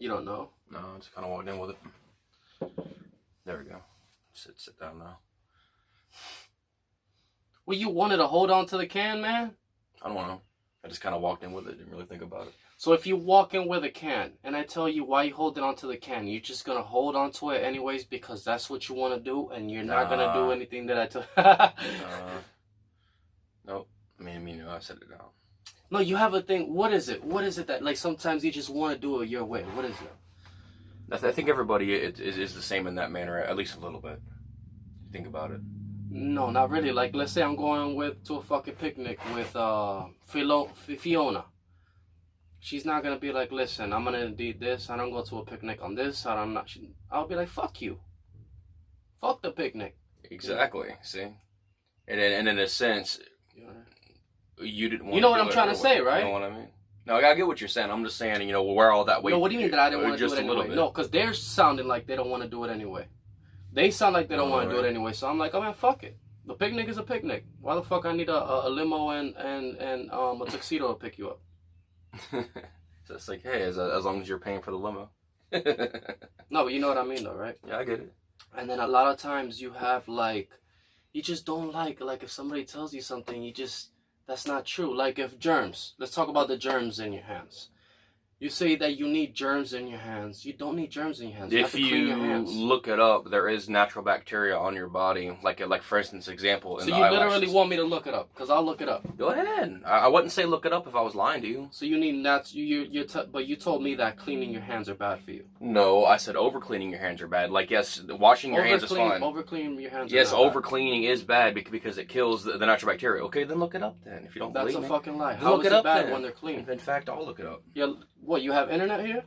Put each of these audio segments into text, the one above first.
You don't know? No, I just kind of walked in with it. There we go. Sit down now. Well, you wanted to hold on to the can, man? I don't know. I just kind of walked in with it. Didn't really think about it. So if you walk in with a can, and I tell you why you holding on to the can, you're just going to hold on to it anyways because that's what you want to do, and you're not going to do anything that I tell Nope. I set it down. No, you have a thing. What is it? What is it that, like, sometimes you just want to do it your way? What is it? I think everybody is the same in that manner, at least a little bit. Think about it. No, not really. Like, let's say I'm going to a fucking picnic with Fiona. She's not gonna be like, listen, I'm gonna do this. I don't go to a picnic on this. I'll be like, fuck you. Fuck the picnic. Exactly. See, and in a sense, you didn't want. You know what I'm trying to say, right? You know what I mean? No, I get what you're saying. I'm just saying, where all that weight. No, what do you mean that I didn't want to do it anyway? No, because they're sounding like they don't want to do it anyway. They sound like they don't want to do it anyway. So I'm like, oh man, fuck it. The picnic is a picnic. Why the fuck I need a limo and a tuxedo to pick you up? So it's like, hey, as long as you're paying for the limo. No, but you know what I mean, though, right? Yeah, I get it. And then a lot of times you have you just don't like if somebody tells you something, that's not true. Like if germs, let's talk about the germs in your hands. You say that you need germs in your hands. You don't need germs in your hands. You have to clean your hands. If you look it up, there is natural bacteria on your body. Like for instance, example. So you literally want me to look it up? Because I'll look it up. Go ahead. I wouldn't say look it up if I was lying to you. So you need but you told me that cleaning your hands are bad for you. No, I said over cleaning your hands are bad. Like yes, washing your hands is fine. Over cleaning your hands. Yes, over cleaning is bad because it kills the natural bacteria. Okay, then look it up then. If you don't believe me, that's a fucking lie. How is it bad when they're clean? In fact, I'll look it up. Yeah. What, you have internet here?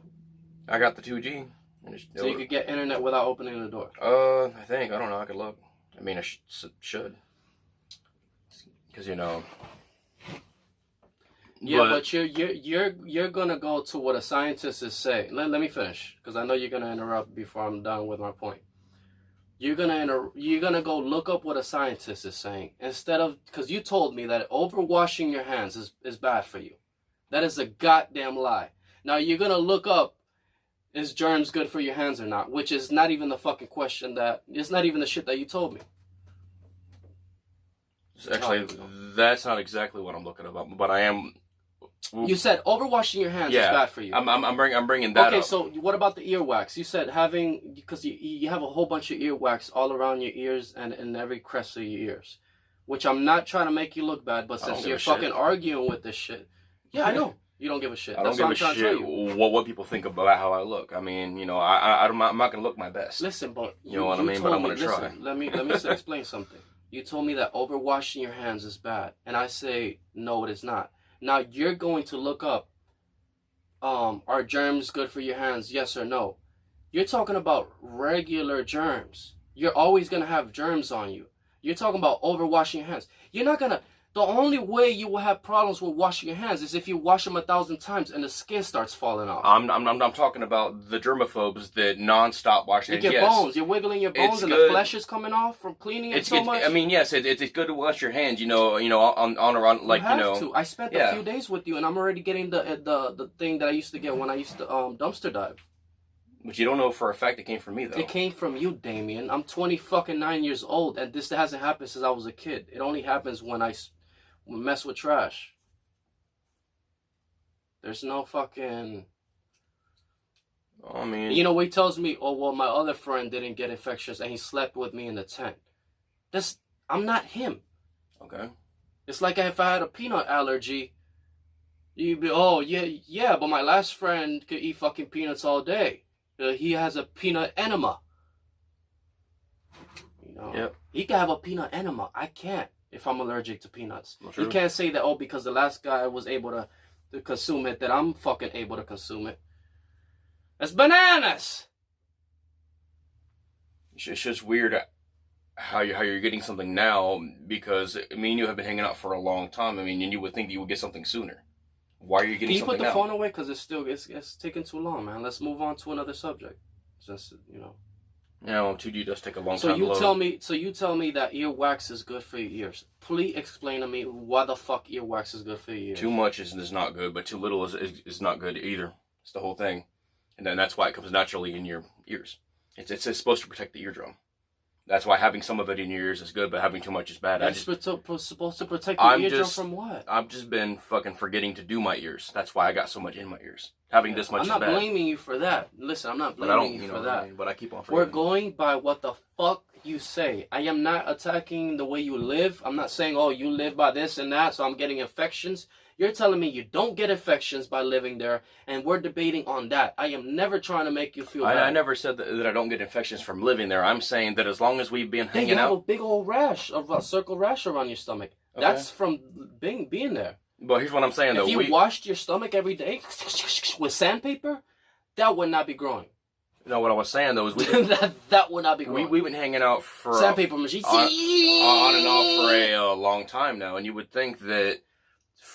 I got the 2G. So you could get internet without opening the door? I think. I don't know. I could look. I mean, I should. Because, Yeah, but you're going to go to what a scientist is saying. Let me finish, because I know you're going to interrupt before I'm done with my point. You're gonna go look up what a scientist is saying. Instead of, because you told me that overwashing your hands is bad for you. That is a goddamn lie. Now you're going to look up, is germs good for your hands or not? Which is not even the fucking question it's not even the shit that you told me. Actually, that's not exactly what I'm looking about, but I am. You said overwashing your hands is bad for you. I'm bringing that up. Okay, so what about the earwax? You said because you have a whole bunch of earwax all around your ears and in every crest of your ears. Which I'm not trying to make you look bad, but since you're fucking arguing with this shit. Yeah, I know. You don't give a shit. I don't give a shit what people think about how I look. I mean, I'm not going to look my best. Listen, but you know what I mean? But I'm going to try. Let me explain something. You told me that overwashing your hands is bad. And I say, no, it is not. Now, you're going to look up, are germs good for your hands? Yes or no? You're talking about regular germs. You're always going to have germs on you. You're talking about overwashing your hands. You're not going to... The only way you will have problems with washing your hands is if you wash them 1,000 times and the skin starts falling off. I'm talking about the germaphobes that non-stop wash hands. You get bones. You're wiggling your bones and the flesh is coming off from cleaning it so much. I mean, yes, it's good to wash your hands. On around like you have to. I spent a few days with you, and I'm already getting the thing that I used to get when I used to dumpster dive. But you don't know for a fact it came from me, though. It came from you, Damien. I'm 29 years old, and this hasn't happened since I was a kid. It only happens when I mess with trash. There's no fucking... I mean... He tells me, oh, well, my other friend didn't get infectious and he slept with me in the tent. I'm not him. Okay. It's like if I had a peanut allergy, you'd be, oh, yeah, but my last friend could eat fucking peanuts all day. He has a peanut enema. Yep. He can have a peanut enema. I can't. If I'm allergic to peanuts. Well, you can't say that, because the last guy was able to consume it, that I'm fucking able to consume it. That's bananas! It's just weird how you're getting something now, because me and you have been hanging out for a long time. I mean, and you would think you would get something sooner. Why are you getting something now? Can you put the phone away? Because it's taking too long, man. Let's move on to another subject. Just, Yeah, well, 2G does take a long time to load. So you tell me that earwax is good for your ears. Please explain to me why the fuck earwax is good for your ears. Too much is not good, but too little is not good either. It's the whole thing. and then that's why it comes naturally in your ears. It's supposed to protect the eardrum. That's why having some of it in your ears is good, but having too much is bad. It's supposed to protect your eardrum from what? I've just been fucking forgetting to do my ears. That's why I got so much in my ears. Having this much is bad. I'm not blaming you for that. Listen, I'm not blaming you for that. I mean, but I keep on forgetting. We're going by what the fuck you say. I am not attacking the way you live. I'm not saying, oh, you live by this and that, so I'm getting infections. You're telling me you don't get infections by living there, and we're debating on that. I am never trying to make you feel bad. I never said that I don't get infections from living there. I'm saying that as long as we've been hanging out... you have a big old rash, a circle rash around your stomach. Okay. That's from being there. But here's what I'm saying, though. If you washed your stomach every day with sandpaper, that would not be growing. No, what I was saying, though, is that would not be growing. We've been hanging out for... Sandpaper machine. On and off for a long time now, and you would think that...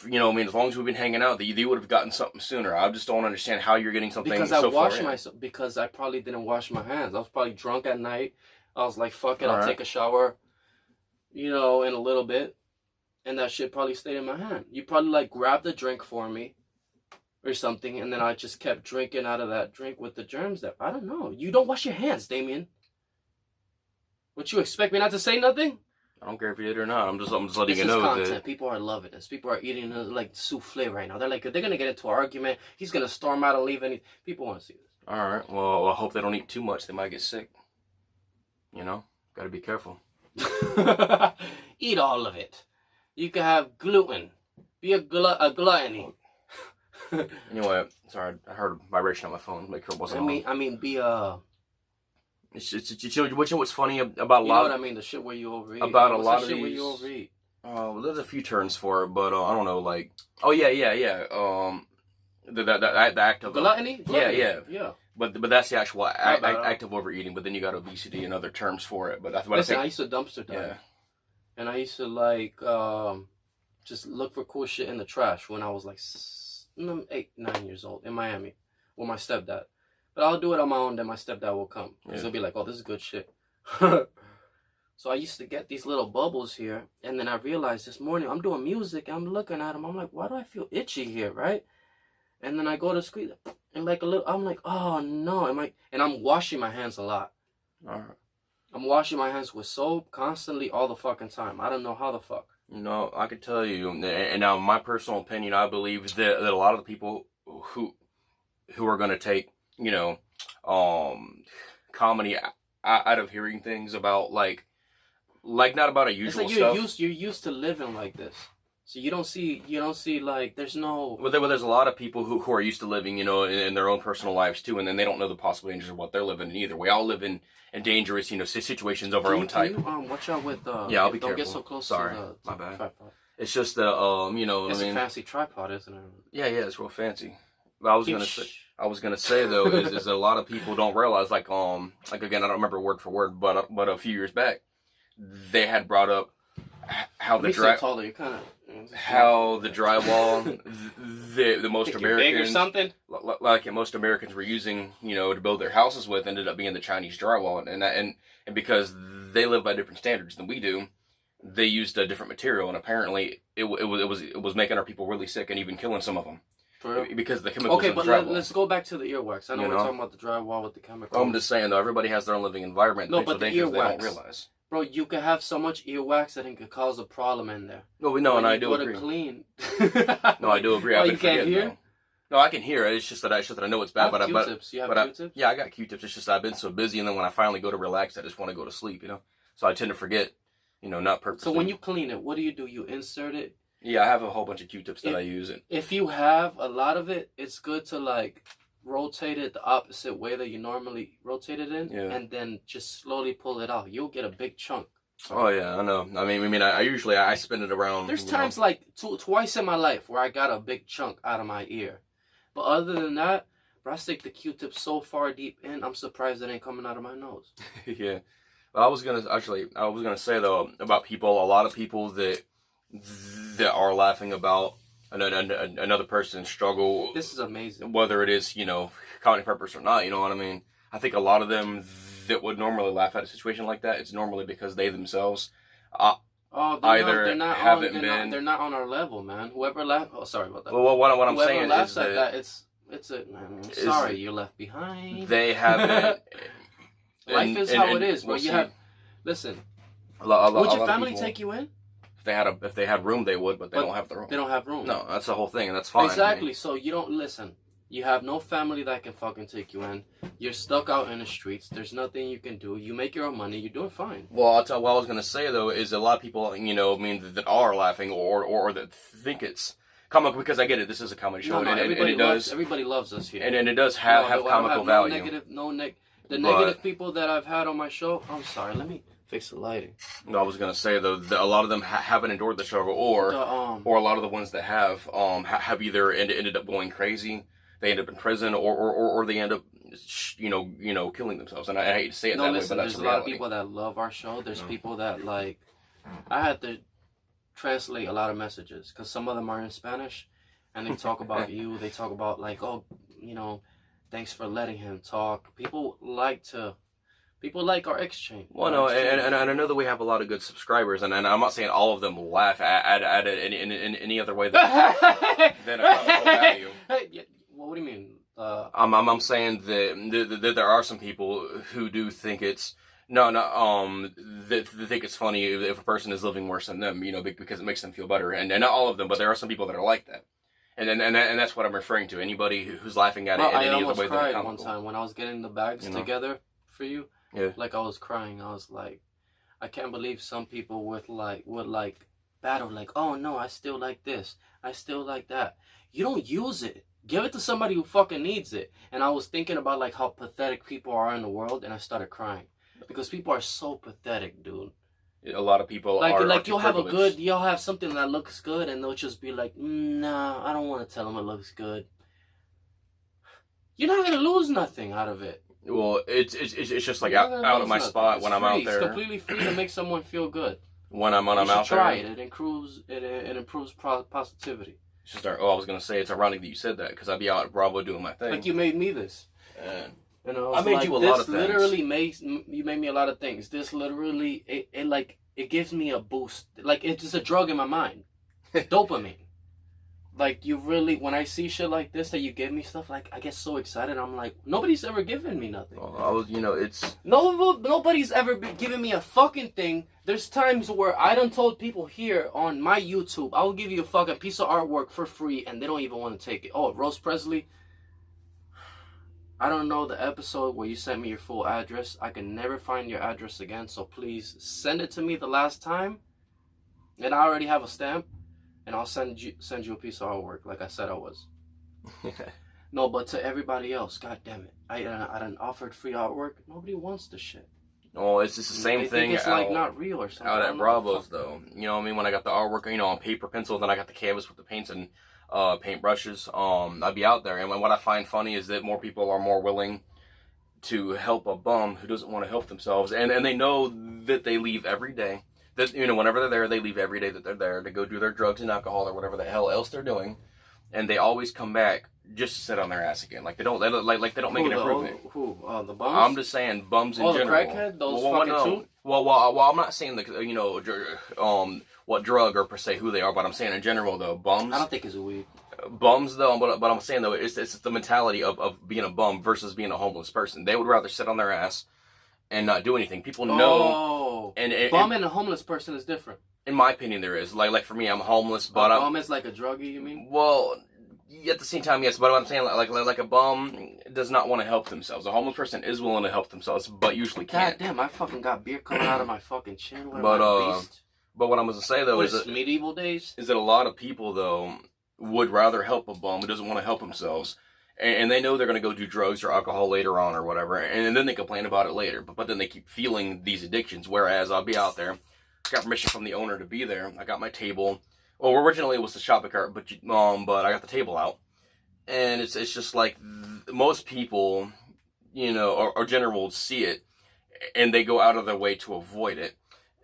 You know, I mean, as long as we've been hanging out, you would have gotten something sooner. I just don't understand how you're getting something because so far in. Because I probably didn't wash my hands. I was probably drunk at night. I was like, fuck it, I'll take a shower, you know, in a little bit. And that shit probably stayed in my hand. You probably, like, grabbed a drink for me or something, and then I just kept drinking out of that drink with the germs there. I don't know. You don't wash your hands, Damien. What, you expect me not to say nothing? I don't care if you did or not. I'm just letting you know content. that People are loving this. People are eating like souffle right now. They're gonna get into an argument. He's gonna storm out and leave. People want to see this. All right. Well, I hope they don't eat too much. They might get sick. You know, got to be careful. Eat all of it. You can have gluten. Be a gluttony. Anyway, sorry, I heard a vibration on my phone. Make sure it wasn't. I mean, be a. It's you know what's funny about a lot. You know what I mean? The shit where you overeat. About a lot of shit these. Where you overeat. Oh, there's a few terms for it, but I don't know. Like, oh yeah. The act of gluttony. Yeah. But that's the actual act of overeating. But then you got obesity and other terms for it. But that's what Listen, I used to dumpster dive. Yeah. And I used to like just look for cool shit in the trash when I was like 8, 9 years old in Miami with my stepdad. But I'll do it on my own, then my stepdad will come. Because he'll be like, oh, this is good shit. So I used to get these little bubbles here. And then I realized this morning, I'm doing music. I'm looking at them. I'm like, why do I feel itchy here, right? And then I go to squeeze and like a little, I'm like, oh, no. And I'm washing my hands a lot. All right. I'm washing my hands with soap constantly all the fucking time. I don't know how the fuck. No, I could tell you. And now, my personal opinion, I believe that a lot of the people who are going to take, you know, comedy out of hearing things about like not about a usual it's stuff. You're used to living like this, so you don't see like there's no. Well, there's a lot of people who are used to living, you know, in their own personal lives too, and then they don't know the possible dangers of what they're living in either. We all live in dangerous, you know, situations of our own type. Can you, watch out with yeah, I'll be don't careful. Get so close. Sorry, to my bad. Tripod. It's just the you know, it's I mean, a fancy tripod, isn't it? Yeah, it's real fancy. But I was gonna say though is that a lot of people don't realize like again I don't remember word for word but a few years back they had brought up how the drywall the most Americans or something like most Americans were using, you know, to build their houses with ended up being the Chinese drywall, and because they live by different standards than we do, they used a different material, and apparently it was making our people really sick and even killing some of them. Because the chemicals. Okay, but let's go back to the earwax. I know we're talking about the drywall with the chemicals. I'm just saying though, everybody has their own living environment. No, but the earwax, they don't realize. Bro, you can have so much earwax that it could cause a problem in there. No, and I do agree. Clean. No, I do agree. Oh, you can't hear? No, I can hear it. It's just that I know it's bad. But Q-tips. You have Q-tips? Yeah, I got Q-tips. It's just I've been so busy, and then when I finally go to relax, I just want to go to sleep. You know, so I tend to forget. You know, not purposely. So when you clean it, what do? You insert it? Yeah, I have a whole bunch of Q-tips that I use. If you have a lot of it, it's good to like rotate it the opposite way that you normally rotate it in, and then just slowly pull it out. You'll get a big chunk. Oh yeah, I know. I mean, I usually spin it around. There's times like twice in my life where I got a big chunk out of my ear, but other than that, bro, I stick the Q-tip so far deep in, I'm surprised it ain't coming out of my nose. Yeah, but I was gonna say though about people, a lot of people that are laughing about another person's struggle. This is amazing. Whether it is, you know, comedy purpose or not, you know what I mean? I think a lot of them that would normally laugh at a situation like that, it's normally because they themselves they're not on our level, man. Whoever laughs... Oh, sorry about that. Well, what I'm saying laughs is at that, I'm sorry, you're left behind. They haven't. Life is how it is. Well, you have. Listen. Would your family take you in? If they had room, they would, but they don't have the room. They don't have room. No, that's the whole thing, and that's fine. Exactly. I mean, so you don't listen. You have no family that can fucking take you in. You're stuck out in the streets. There's nothing you can do. You make your own money. You're doing fine. Well, I'll tell you what I was gonna say though is a lot of people, that are laughing or that think it's comical, because I get it. This is a comedy show, and everybody loves us here, and it does have comical value. The negative people that I've had on my show. I'm sorry. Let me fix the lighting. No, I was gonna say though that a lot of them haven't endured the struggle, or a lot of the ones that have either ended up going crazy. They end up in prison, or they end up, killing themselves. And I hate to say it that way, but that's there's the a lot of reality. people that love our show. There's people that I had to translate a lot of messages because some of them are in Spanish, and they talk about you. They talk about thanks for letting him talk. People like our exchange. Well, no, and I know that we have a lot of good subscribers, and I'm not saying all of them laugh at it in any other way than a comical value. Well, what do you mean? I'm saying that there are some people who do think it's that think it's funny if a person is living worse than them, because it makes them feel better, and not all of them, but there are some people that are like that. And that's what I'm referring to. Anybody who's laughing at it in any other way than comical. I almost cried one time when I was getting the bags together for you. Yeah. Like I was crying. I was like, I can't believe some people would battle like, oh no, I still like this. I still like that. You don't use it. Give it to somebody who fucking needs it. And I was thinking about how pathetic people are in the world, and I started crying because people are so pathetic, dude. A lot of people are you'll have something that looks good, and they'll just be like, nah, I don't want to tell them it looks good. You're not gonna lose nothing out of it. Well, it's just like out of my spot when I'm out there. It's completely free to make someone feel good. When I'm out there. Try it. It improves positivity. It's just I was gonna say it's ironic that you said that because I'd be out at Bravo doing my thing. Like you made me this. And I made you a lot of things. You made me a lot of things. This literally it gives me a boost. Like it's just a drug in my mind. Dopamine. Like you really, when I see shit like this that you give me stuff, I get so excited. I'm like, nobody's ever given me nothing. Nobody's ever been giving me a fucking thing. There's times where I done told people here on my YouTube, I will give you a fucking piece of artwork for free, and they don't even want to take it. Oh, Rose Presley, I don't know the episode where you sent me your full address. I can never find your address again, so please send it to me the last time. And I already have a stamp. And I'll send you a piece of artwork, like I said I was. No, but to everybody else, god damn it, I done offered free artwork. Nobody wants the shit. Oh, it's just the same thing. It's not real or something. Out at Bravo's though, you know what I mean. When I got the artwork, on paper, pencil, then I got the canvas with the paints and paint brushes. I'd be out there, and what I find funny is that more people are more willing to help a bum who doesn't want to help themselves, and they know that they leave every day. That whenever they're there, they leave every day that they're there to go do their drugs and alcohol or whatever the hell else they're doing, and they always come back just to sit on their ass again. Like they don't make an improvement. Who? The bums? I'm just saying bums in general. The crackhead? Those fucking two? Well, I'm not saying what drug or per se who they are, but I'm saying in general though, bums. I don't think it's a weed. Bums though, but I'm saying though, it's the mentality of being a bum versus being a homeless person. They would rather sit on their ass and not do anything. People know. And bum and a homeless person is different. In my opinion, there is. Like for me, I'm homeless, but bum is like a druggie. You mean? Well, at the same time, yes. But I'm saying like a bum does not want to help themselves. A homeless person is willing to help themselves, but usually can't. God damn! I fucking got beer coming out of my fucking chin. But what I'm gonna say though is that medieval days. Is that a lot of people though would rather help a bum who doesn't want to help themselves. And they know they're going to go do drugs or alcohol later on or whatever, and then they complain about it later. But then they keep feeling these addictions, whereas I'll be out there, got permission from the owner to be there. I got my table. Well, originally it was the shopping cart, but I got the table out. And it's just like most people, or general see it, and they go out of their way to avoid it.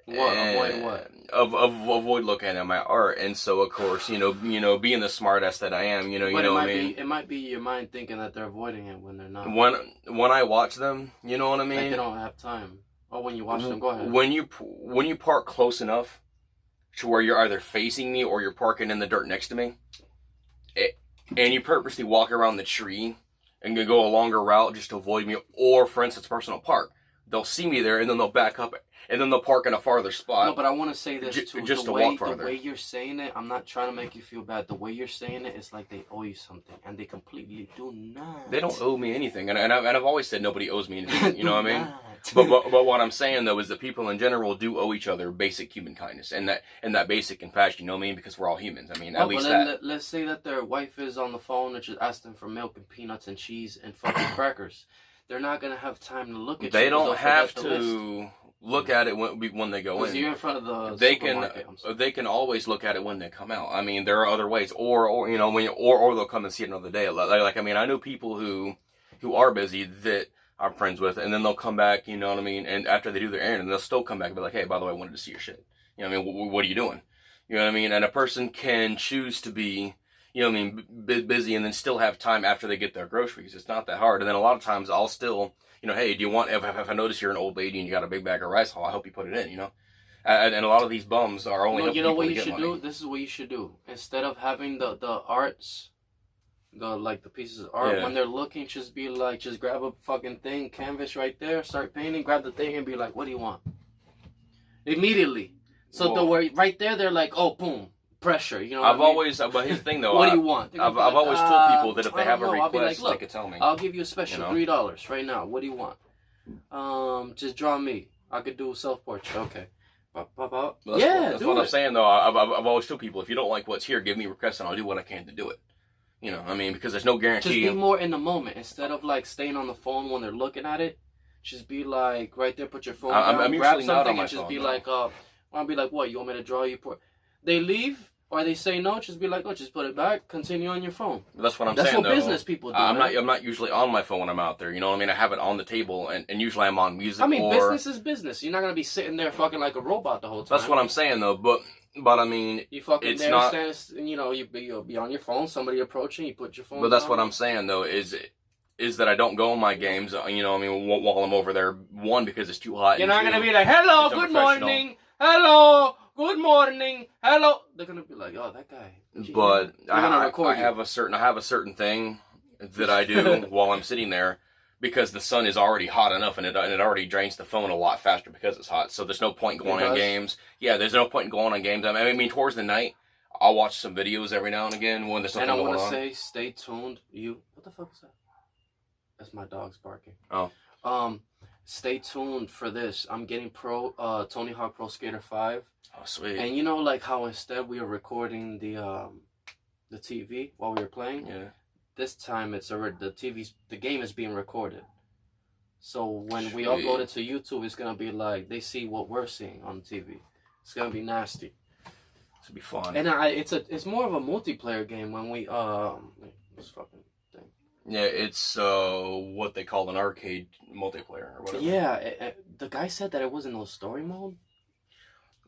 Avoid what? Avoid looking at my art, and so of course, being the smartass that I am, It might be your mind thinking that they're avoiding it when they're not. When I watch them, you know what I mean. Like they don't have time. Oh, when you watch them, go ahead. When you park close enough to where you're either facing me or you're parking in the dirt next to me, and you purposely walk around the tree and go a longer route just to avoid me, or for instance, personal park, they'll see me there and then they'll back up and then they'll park in a farther spot. No, but I want to say this too. Just the to way, walk farther. The way you're saying it, I'm not trying to make you feel bad. The way you're saying it, it's like they owe you something, and they completely do not. They don't owe me anything, and I've always said nobody owes me anything. You know what I mean? But what I'm saying though is that people in general do owe each other basic human kindness and that basic compassion. You know what I mean? Because we're all humans. I mean, at least that. Let's say that their wife is on the phone and just asks them for milk and peanuts and cheese and fucking crackers. They're not gonna have time to look at. They don't have to look at it when they go in. You're in front of the they can always look at it when they come out. I mean, there are other ways, or you know, or they'll come and see it another day. Like I mean, I know people who are busy that I'm friends with, and then they'll come back. You know what I mean? And after they do their errand, and they'll still come back and be like, "Hey, by the way, I wanted to see your shit." You know what I mean? What are you doing? You know what I mean? And a person can choose to be, you know what I mean, busy and then still have time after they get their groceries. It's not that hard. And then a lot of times I'll still, you know, hey, do you want, if I notice you're an old lady and you got a big bag of rice, I'll help you put it in, you know. And a lot of these bums are only you know what you should do? This is what you should do. Instead of having the arts, the pieces of art, when they're looking, just be like, just grab a fucking thing, canvas right there, start painting, grab the thing and be like, what do you want? Immediately. So right there, they're like, oh, boom. Pressure, you know. But here's the thing though. What do you want? I've always told people that if they have a request, I'll be like, look, they could tell me. I'll give you a special $3 right now. What do you want? Just draw me. I could do a self-portrait. Okay. That's what I'm saying though. I've always told people, if you don't like what's here, give me requests and I'll do what I can to do it. You know, I mean, because there's no guarantee. Just be more in the moment instead of like staying on the phone when they're looking at it. Just be like right there, put your phone down, I'm grab usually something, not on my and just phone, be though. like, I'll be like, what? You want me to draw you? They leave. Or they say no, just be like, oh, just put it back, continue on your phone. That's what I'm saying, though. That's what business people do. I'm not usually on my phone when I'm out there, you know what I mean? I have it on the table, and usually I'm on music. I mean, business is business. You're not going to be sitting there fucking like a robot the whole time. That's what I'm saying, though, but I mean, you fucking it's not... you'll be on your phone, somebody approaching, you put your phone But that's down. what I'm saying, though, is that I don't go on my games, you know what I mean, while I'm over there, one, because it's too hot. You're not going to be like, hello, good morning, hello, good morning, hello. They're gonna be like, oh, that guy. But I have a certain thing that I do while I'm sitting there, because the sun is already hot enough, and it already drains the phone a lot faster because it's hot. So there's no point going on games. Yeah, there's no point in going on games. I mean, towards the night, I'll watch some videos every now and again when there's something going on. And I want to say, stay tuned. What the fuck is that? That's my dog's barking. Oh. Stay tuned for this. I'm getting Tony Hawk Pro Skater 5. Oh, sweet. And you know, like how instead we were recording the TV while we were playing. Yeah. This time the game is being recorded. So when we upload it to YouTube, it's gonna be like they see what we're seeing on TV. It's gonna be nasty. It's gonna be fun. And it's more of a multiplayer game when we this fucking thing. Yeah, it's what they call an arcade multiplayer or whatever. Yeah, the guy said that it wasn't no story mode.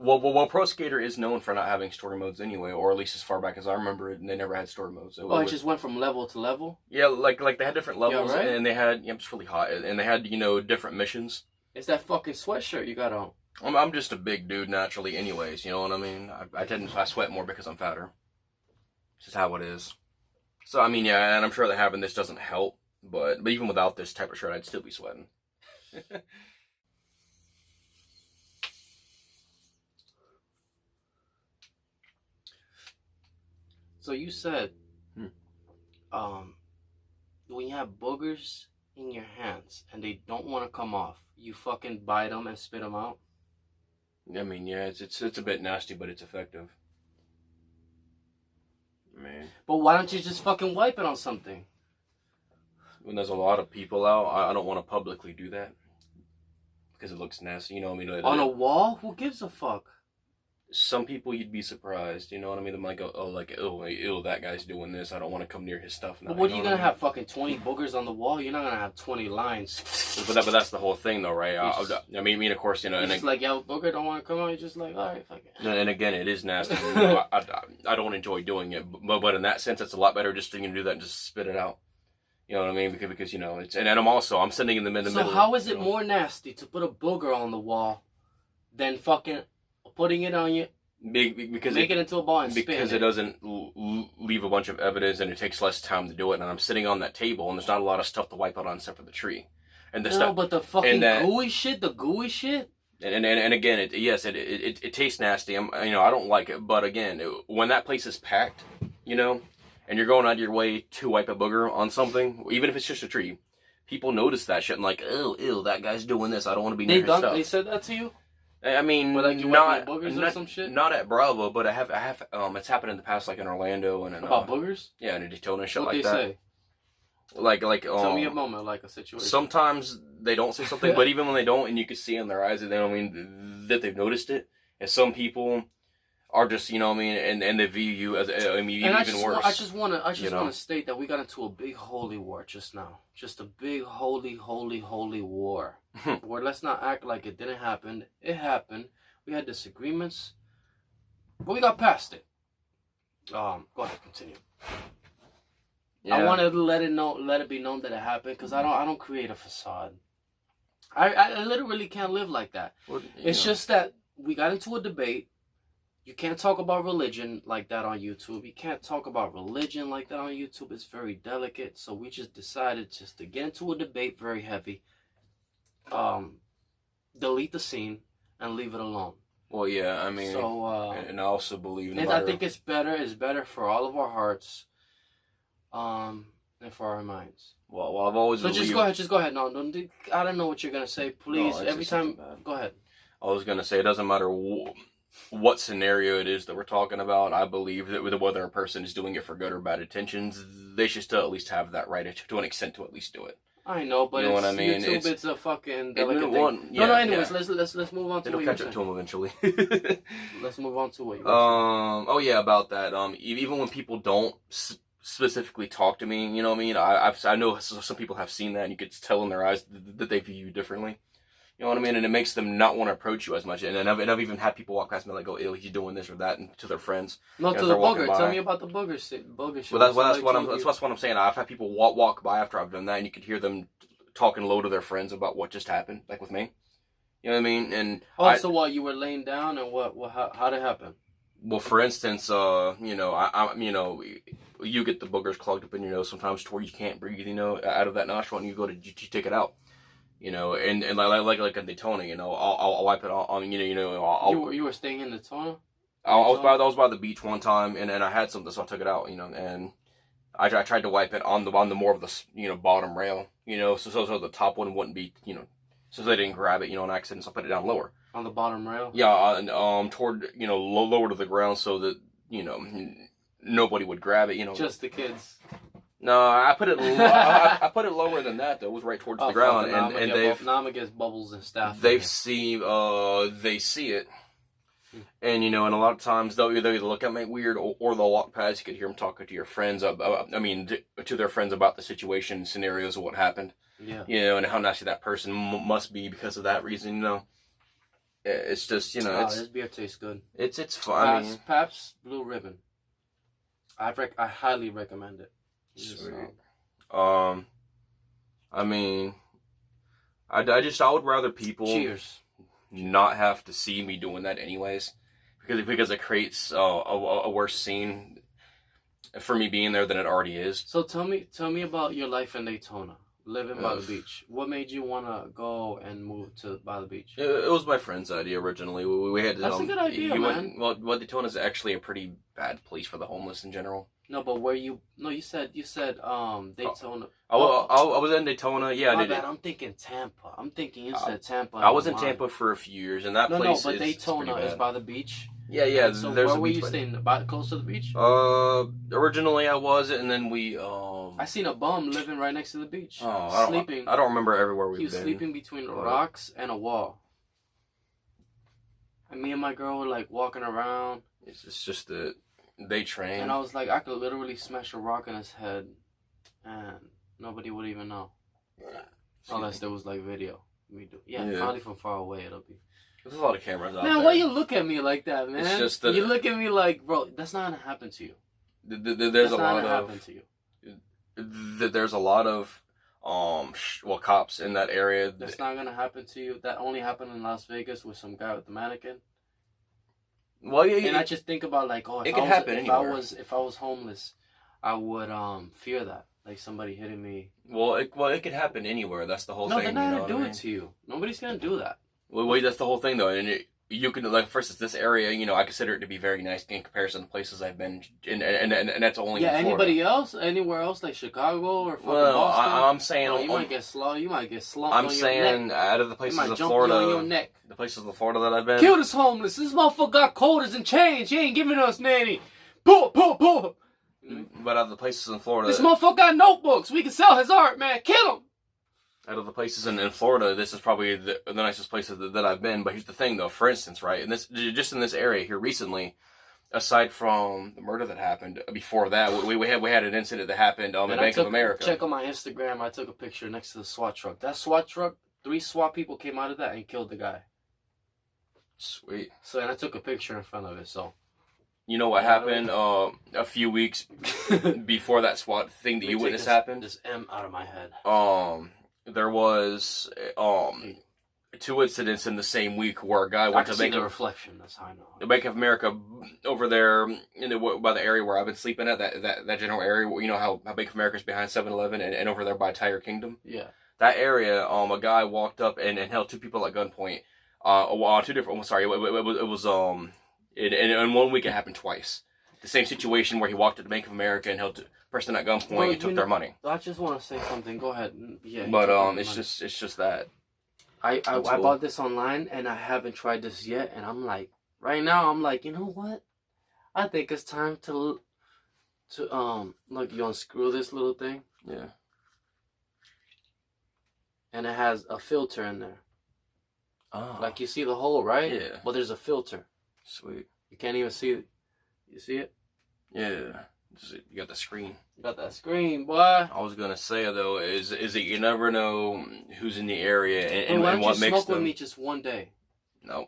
Well, Pro Skater is known for not having story modes anyway, or at least as far back as I remember it, they never had story modes. It just went from level to level? Yeah, like they had different levels, right? and they had, it's really hot, and they had, different missions. It's that fucking sweatshirt you got on. I'm just a big dude naturally anyways, you know what I mean? I sweat more because I'm fatter. It's just how it is. So, I mean, yeah, and I'm sure that having this doesn't help, but even without this type of shirt, I'd still be sweating. So you said, when you have boogers in your hands and they don't want to come off, you fucking bite them and spit them out? I mean, yeah, it's a bit nasty, but it's effective. Man. But why don't you just fucking wipe it on something? When there's a lot of people out, I don't want to publicly do that. Because it looks nasty, you know what I mean? On a wall? Who gives a fuck? Some people you'd be surprised, you know what I mean? They might go, ew, that guy's doing this. I don't want to come near his stuff now. But what are you going to have, fucking 20 boogers on the wall? You're not going to have 20 lines. But that's the whole thing, though, right? I mean, of course, You're just like, yo, booger don't want to come out. You're just like, all right, fuck it. And again, it is nasty. I don't enjoy doing it. But in that sense, it's a lot better just to do that and just spit it out. You know what I mean? Because it's... And I'm sitting in the middle. So how is it more nasty to put a booger on the wall than fucking putting it on you Because Make it into a ball and spin because it doesn't leave a bunch of evidence, and it takes less time to do it. And I'm sitting on that table, and there's not a lot of stuff to wipe out on except for the tree, and the stuff. But the fucking gooey shit. And again, it tastes nasty. I don't like it, but again, when that place is packed, and you're going out of your way to wipe a booger on something, even if it's just a tree, people notice that shit and like, oh, ew, that guy's doing this. I don't want to be near his stuff. They said that to you? I mean, but like you not boogers or some shit. Not at Bravo, but I have it's happened in the past, like in Orlando and about boogers. Yeah, in Daytona and shit What like they that. Say? Like tell me a moment, like a situation. Sometimes they don't say something, but even when they don't, and you can see in their eyes that they don't mean that they've noticed it. And some people are just, and they view you as, even worse. I just want to state that we got into a big holy war just now. Just a big holy war. Where let's not act like it didn't happen. It happened. We had disagreements, but we got past it. Go ahead, continue. Yeah. I wanted to let it be known that it happened, because I don't create a facade. I literally can't live like that. Well, it's just that we got into a debate. You can't talk about religion like that on YouTube. You can't talk about religion like that on YouTube. It's very delicate. So we just decided just to get into a debate very heavy. Delete the scene and leave it alone. Well, yeah, I mean, so, and I also believe I think it's better for all of our hearts. And for our minds. Well, I've always. So just go ahead. No, I don't know what you're gonna say. Please, every time, go ahead. I was gonna say it doesn't matter what scenario it is that we're talking about. I believe that whether a person is doing it for good or bad intentions, they should still at least have that right to an extent to at least do it. I know, but you know what I mean? YouTube, it's a fucking delicate thing. Anyways, let's move on to It'll what catch up to him eventually. Let's move on to what you Oh yeah, about that. Even when people don't specifically talk to me, you know what I mean? I know some people have seen that, and you could tell in their eyes that they view you differently. You know what I mean? And it makes them not want to approach you as much. And I've even had people walk past me like, "Oh, ew, he's doing this or that," and to their friends. No, to the booger. Tell me about the booger shit. Well, that's what I'm saying. I've had people walk by after I've done that, and you could hear them talking low to their friends about what just happened, like with me. You know what I mean? And so what? You were laying down, and what? How did it happen? Well, for instance, you get the boogers clogged up in your nose sometimes to where you can't breathe, out of that nostril, and you go to take it out, and like in Daytona, I'll wipe it on, You were staying in Daytona? I was by the beach one time, and I had something, so I took it out, and I tried to wipe it on the more of the bottom rail, so the top one wouldn't be, so they didn't grab it, on accident, so I put it down lower. On the bottom rail? Yeah, and toward, lower to the ground so that, nobody would grab it, Just the kids. No, I put it I put it lower than that, though. It was right towards the ground, and Nama gets bubbles and stuff. They see it, and and a lot of times they'll either look at me weird or they'll walk past. You could hear them talking to your friends to their friends about the situation, scenarios of what happened. Yeah. And how nasty that person must be because of that reason. It's just this beer tastes good. It's fun. Pabst Blue Ribbon. I highly recommend it. Sweet. I would rather people cheers not have to see me doing that anyways, because it creates a worse scene for me being there than it already is. So tell me about your life in Daytona, living by the beach. What made you want to go and move by the beach? It was my friend's idea originally. We had that's a good idea, man. Well, Daytona is actually a pretty bad place for the homeless in general. No, but you said Daytona. I was in Daytona. Yeah, my bad. I'm thinking Tampa. I'm thinking you said Tampa. I was in Tampa for a few years, and that place. No, but Daytona is by the beach. Yeah. So there's where were you staying? Close to the beach? Originally I was, and then we. I seen a bum living right next to the beach. Sleeping. I don't remember everywhere we've been. He was sleeping between rocks and a wall. And me and my girl were like walking around. It's just that. They train. And I was like, I could literally smash a rock in his head and nobody would even know. Unless there was like video. Probably from far away it'll be. There's a lot of cameras out there. Man, why you look at me like that, man? It's just that... You look at me like, bro, that's not gonna happen to you. There's a lot of cops in that area. That's not gonna happen to you. That only happened in Las Vegas with some guy with the mannequin. Well, yeah, and I just think about like, oh, it can happen anywhere. If I was homeless, I would fear that, like somebody hitting me. Well, it could happen anywhere. That's the whole thing. No, they're not you know gonna do what I mean? it to you. Nobody's gonna do that. Well, wait, that's the whole thing though, and you can like, for instance, this area, you know, I consider it to be very nice in comparison to places I've been, and that's only Yeah, in Florida. anybody else, anywhere else like Chicago or fucking Well, Boston? I'm saying, you might get slumped. You might get slumped. I'm on your saying neck. out of the It places might of jump you on your Florida, neck. the places of Florida that I've been, Kill this homeless. This motherfucker got quarters and change. He ain't giving us nanny. Pull, pull, pull. but out of the places in Florida, This motherfucker got notebooks. We can sell his art, man. Kill him. out of the places in Florida, this is probably the nicest places that I've been. But here's the thing, though. For instance, right, in this, just in this area here recently, aside from the murder that happened, before that, we had an incident that happened in Bank of America. Check on my Instagram. I took a picture next to the SWAT truck. That SWAT truck, 3 SWAT people came out of that and killed the guy. Sweet. So, and I took a picture in front of it. So, you know what happened a few weeks before that SWAT thing that you witnessed happened? This M out of my head. There was 2 incidents in the same week where a guy went to the reflection. That's how I know. the Bank of America over there by the area where I've been sleeping at, that general area. You know how Bank of America is behind 7-Eleven and over there by Tire Kingdom. Yeah. That area, a guy walked up and held 2 people at gunpoint. 2 different. Sorry, it was in 1 week it happened twice. The same situation where he walked to the Bank of America and held a person at gunpoint and took their money. I just want to say something. Go ahead. Yeah. But it's just that. I bought this online and I haven't tried this yet, and I'm like, right now I'm like, you know what? I think it's time to look, you unscrew this little thing. Yeah. And it has a filter in there. Oh. Like you see the hole, right? Yeah. Well, there's a filter. Sweet. You can't even see it. You see it? Yeah. You got the screen. You got that screen, boy. I was gonna say though is that you never know who's in the area and why don't what you makes smoke them. with me just one day? No,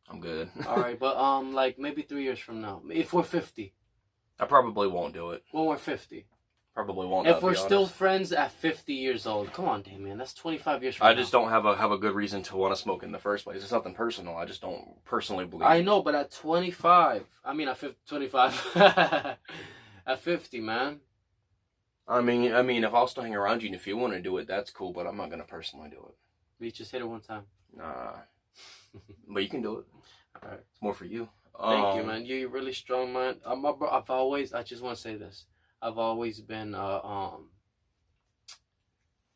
I'm good. All right, but like maybe 3 years from now, if we're 50. I probably won't do it. When we're 50. Probably won't. If we're still friends at 50 years old, come on, Damien, that's 25 years from now. I just don't have a good reason to want to smoke in the first place. It's nothing personal. I just don't personally believe. I know, but at 25, I mean at 25, at 50, man. I mean, if I'll still hang around you and if you want to do it, that's cool. But I'm not gonna personally do it. We just hit it one time. Nah, but you can do it. All right, it's more for you. Thank you, man. You're really strong, man. I just want to say this. I've always been, what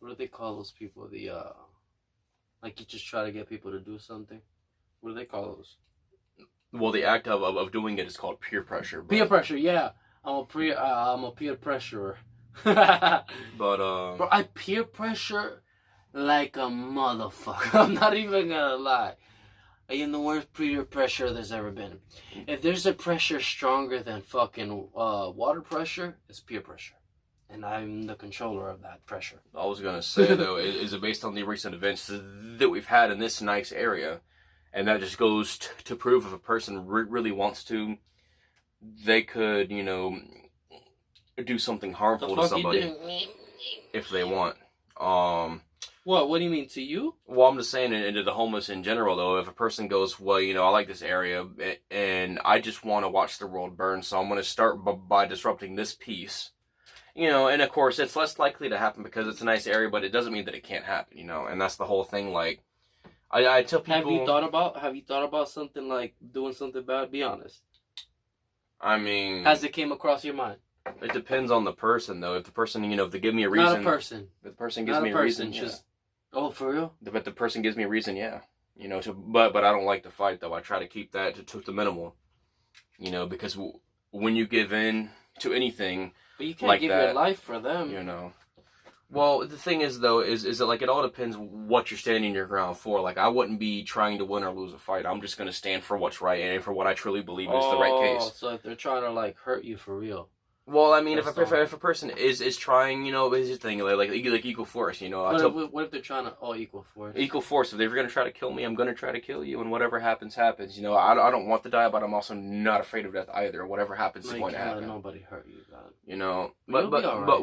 do they call those people? Like you just try to get people to do something. What do they call those? Well, the act of doing it is called peer pressure. But... Peer pressure, yeah. I'm a peer pressurer. But Bro, I peer pressure like a motherfucker. I'm not even gonna lie. You know, the worst peer pressure there's ever been. If there's a pressure stronger than fucking water pressure, it's peer pressure. And I'm the controller of that pressure. I was going to say, though, is it based on the recent events that we've had in this nice area? And that just goes to prove if a person really wants to, they could, you know, do something harmful to somebody if they want. What do you mean, to you? Well, I'm just saying, into the homeless in general, though, if a person goes, well, you know, I like this area, and I just want to watch the world burn, so I'm going to start by disrupting this piece. You know, and of course, it's less likely to happen because it's a nice area, but it doesn't mean that it can't happen, you know, and that's the whole thing, like, I tell people... Have you thought about something like doing something bad? Be honest. I mean... Has it came across your mind? It depends on the person, though. If the person, you know, if they give me a reason... Not a person. If the person gives me a reason, just... Oh, for real? But the person gives me a reason, yeah. You know, but I don't like to fight, though. I try to keep that to the minimal. You know, because when you give in to anything... But you can't like give that, your life for them. You know. Well, the thing is, though, is that, like, it all depends what you're standing your ground for. Like, I wouldn't be trying to win or lose a fight. I'm just going to stand for what's right and for what I truly believe is the right case. So if they're trying to, like, hurt you for real. Well, I mean, if a person is trying, you know, is his thing, like equal force, you know. What if they're trying to, equal force? Equal force. If they're going to try to kill me, I'm going to try to kill you, and whatever happens, happens. You know, I don't want to die, but I'm also not afraid of death either. Whatever happens is going to happen. Let nobody hurt you, God. You know, but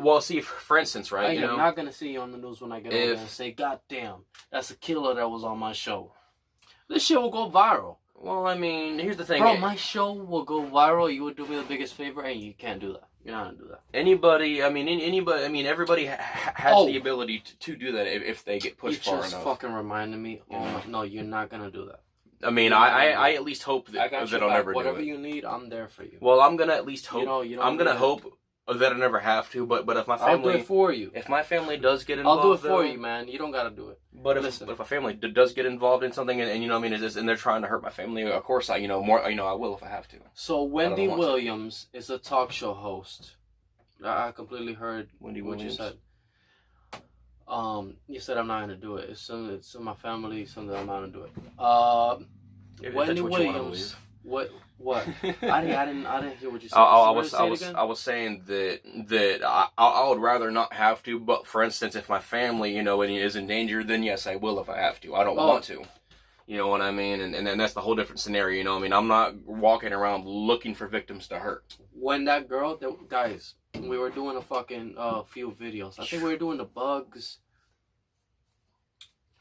well, see, for instance, right? I'm not going to see you on the news when I get over there and say, God damn, that's a killer that was on my show. This shit will go viral. Well, I mean, here's the thing. Bro, my show will go viral. You would do me the biggest favor, and you can't do that. You're not gonna do that. Anybody, everybody has the ability to do that if they get pushed far enough. You just fucking reminded me. No, you're not gonna do that. I mean, I at least hope that I'll never do it. Whatever you need, I'm there for you. Well, I'm gonna at least hope. I'm gonna hope that I never have to. But if my family, I'll do it for you. If my family does get involved, I'll do it for you, man. You don't gotta do it. But if a family does get involved in something, and you know what I mean, and they're trying to hurt my family, of course I will if I have to. So Wendy Williams is a talk show host. I completely heard Wendy what Williams. you said. You said I'm not gonna do it. It's in my family. Something I'm not gonna do it. Wendy Williams. What? I didn't hear what you said. I was saying that I would rather not have to. But for instance, if my family, is in danger, then yes, I will if I have to. I don't want to. You know what I mean? And then that's the whole different scenario. You know what I mean? I'm not walking around looking for victims to hurt. When that girl, guys, we were doing a fucking few videos. I think we were doing the bugs.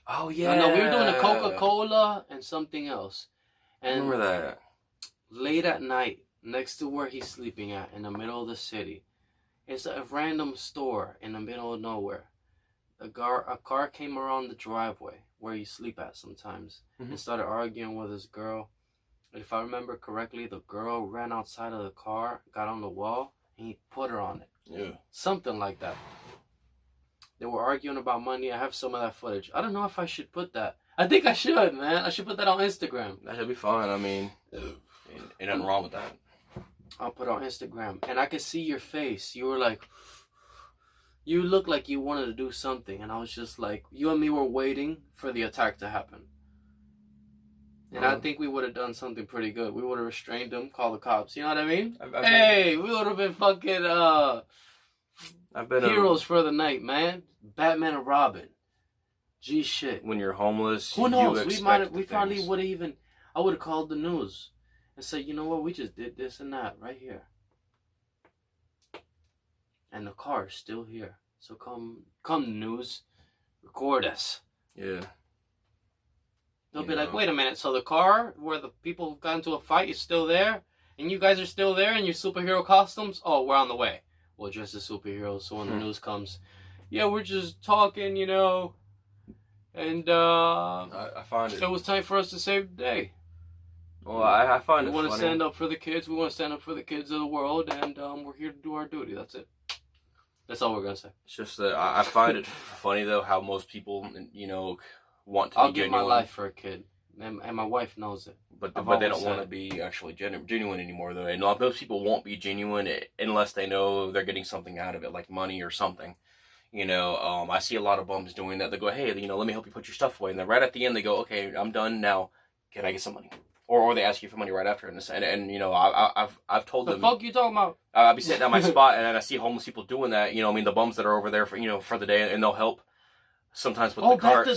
Oh yeah. No, we were doing the Coca-Cola and something else. And I remember that. Late at night, next to where he's sleeping at, in the middle of the city, it's a random store in the middle of nowhere. A car came around the driveway where you sleep at sometimes and started arguing with this girl. And if I remember correctly, the girl ran outside of the car, got on the wall, and he put her on it. Yeah. Something like that. They were arguing about money. I have some of that footage. I don't know if I should put that. I think I should, man. I should put that on Instagram. That should be fine. I mean, ain't nothing wrong with that. I'll put it on Instagram. And I could see your face. You were like, you looked like you wanted to do something. And I was just like, you and me were waiting for the attack to happen. And I think we would have done something pretty good. We would have restrained them, called the cops. You know what I mean? We would have been fucking heroes for the night, man. Batman and Robin. G shit. When you're homeless, who knows? We probably would have even. I would have called the news and said, you know what? We just did this and that right here, and the car is still here. So come news, record us. Yeah. They'll be like, wait a minute. So the car where the people got into a fight is still there, and you guys are still there in your superhero costumes. Oh, we're on the way. We'll dress as superheroes. So when the news comes, yeah, we're just talking, and I find it was time for us to save the day. Well, I find it funny. We want to stand up for the kids. We want to stand up for the kids of the world, and we're here to do our duty. That's it. That's all we're gonna say. It's just that I find it funny though how most people, want to I'll be genuine. give my life for a kid, and my wife knows it. But they don't want to be actually genuine anymore though. And most people won't be genuine unless they know they're getting something out of it, like money or something. I see a lot of bums doing that. They go, hey, let me help you put your stuff away. And then right at the end, they go, okay, I'm done now. Can I get some money? Or they ask you for money right after. And I've told them. The fuck you talking about? I'll be sitting at my spot and I see homeless people doing that. The bums that are over there for the day, and they'll help sometimes with the carts.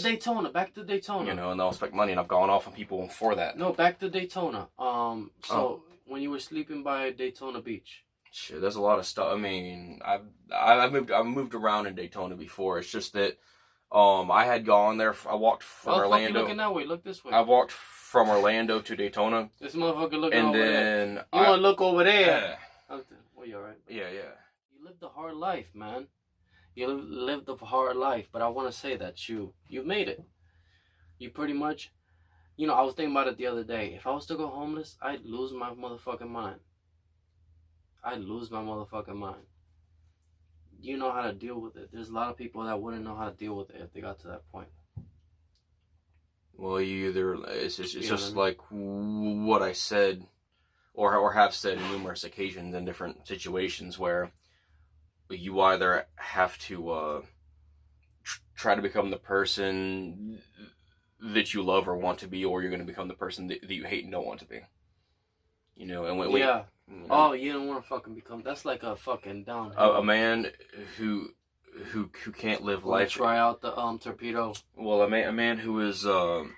Back to Daytona. And they'll expect money, and I've gone off on people for that. No, back to Daytona. When you were sleeping by Daytona Beach. Shit, there's a lot of stuff. I mean, I've moved around in Daytona before. It's just that I had gone there. I walked from Orlando. Fuck you looking that way? Look this way. I walked from Orlando to Daytona. This motherfucker looking and over then there. You want to look over there? Well, you alright? Yeah. You lived a hard life, man. You lived a hard life, but I want to say that you made it. You pretty much, I was thinking about it the other day. If I was to go homeless, I'd lose my motherfucking mind. You know how to deal with it. There's a lot of people that wouldn't know how to deal with it if they got to that point. Well, it's just like what I said, or have said in numerous occasions in different situations where you either have to try to become the person that you love or want to be, or you're going to become the person that you hate and don't want to be. And Oh, you don't want to fucking become. That's like a fucking downhill. A man who can't live life. Try out the torpedo. Well, a man who is who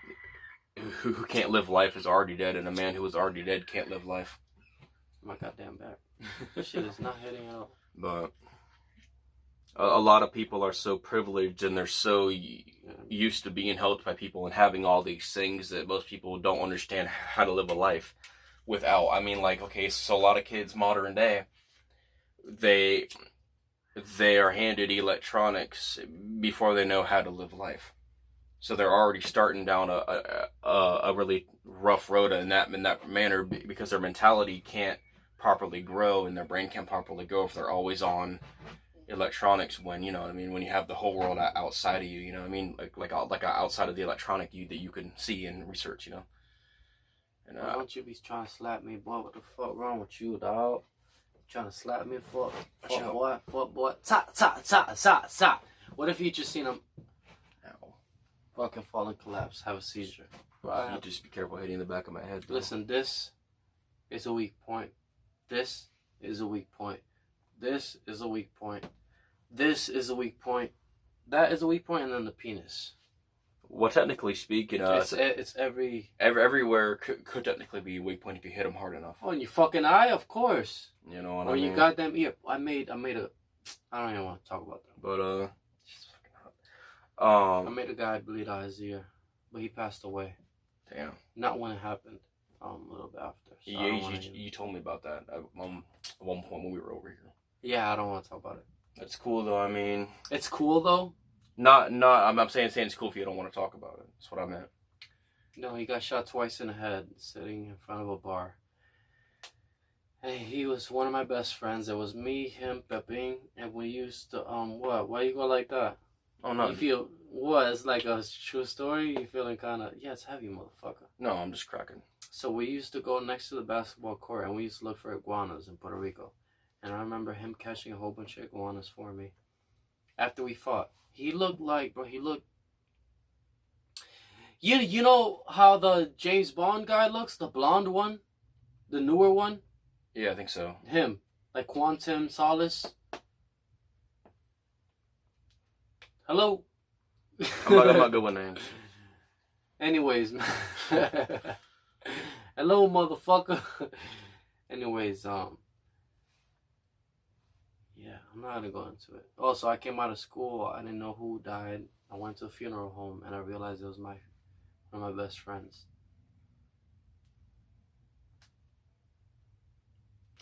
can't live life is already dead, and a man who is already dead can't live life. My goddamn back. This shit is not hitting at all. But a lot of people are so privileged, and they're so used to being helped by people and having all these things that most people don't understand how to live a life without. I mean, like, okay, so a lot of kids modern day, they are handed electronics before they know how to live life. So they're already starting down a really rough road in that manner because their mentality can't properly grow and their brain can't properly grow if they're always on electronics. When, you know what I mean, when you have the whole world outside of you, you know what I mean, like outside of the electronic you that you can see and research, you know. And don't you be trying to slap me, boy? What the fuck wrong with you, dog? Trying to slap me, fuck boy, ta. What if you just seen him? Ow. Fucking fall and collapse, have a seizure. Right. You just be careful hitting the back of my head, bro. Listen, this is a weak point. This is a weak point. This is a weak point. This is a weak point. That is a weak point, and then the penis. Well, technically speaking, it's everywhere could technically be a weak point if you hit them hard enough. Oh, in your fucking eye, of course. You know what or I mean? you goddamn ear. I made a. I don't even want to talk about that. But it's fucking hot. I made a guy bleed out his ear, but he passed away. Damn. Not when it happened. A little bit after. So You told me about that at one point when we were over here. Yeah, I don't want to talk about it. That's cool though. I mean, it's cool though. Not. I'm saying it's cool if you don't want to talk about it. That's what I meant. No, he got shot twice in the head, sitting in front of a bar. Hey, he was one of my best friends. It was me, him, Pepin, and we used to what? Why you go like that? Oh no. You feel what? It's like a true story. You feeling kind of it's heavy, motherfucker. No, I'm just cracking. So we used to go next to the basketball court, and we used to look for iguanas in Puerto Rico. And I remember him catching a whole bunch of iguanas for me. After we fought, he looked like, bro. He looked. You know how the James Bond guy looks, the blonde one, the newer one. Yeah, I think so. Him, like Quantum Solace. Hello. I'm not good with names. Anyways, hello, motherfucker. Anyways, yeah, I'm not gonna go into it. Also, I came out of school. I didn't know who died. I went to a funeral home, and I realized it was one of my best friends.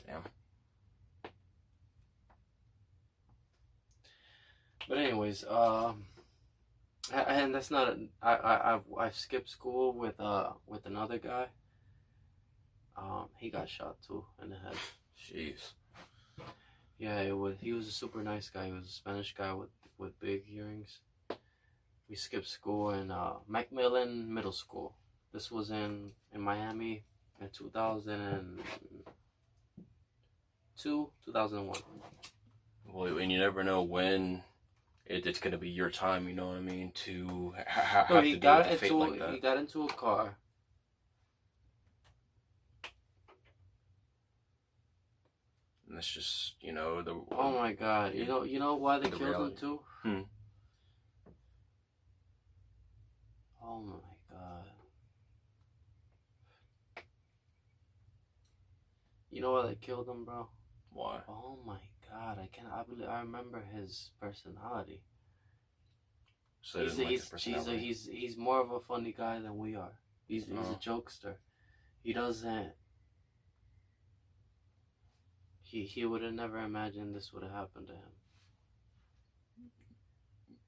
Damn. But anyways, and that's not. I've skipped school with another guy. He got shot too in the head. Jeez. Yeah, he was a super nice guy. He was a Spanish guy with big earrings. We skipped school in Macmillan Middle School. This was in Miami in 2002, 2001. Well, and you never know when it's gonna be your time. You know what I mean? To He got into a car. And it's just, you know, the. Oh my God! You know why they killed him too? Oh my God! You know why they killed him, bro? Why? Oh my God! I remember his personality. So he's more of a funny guy than we are. He's a jokester. He doesn't. He would have never imagined this would have happened to him.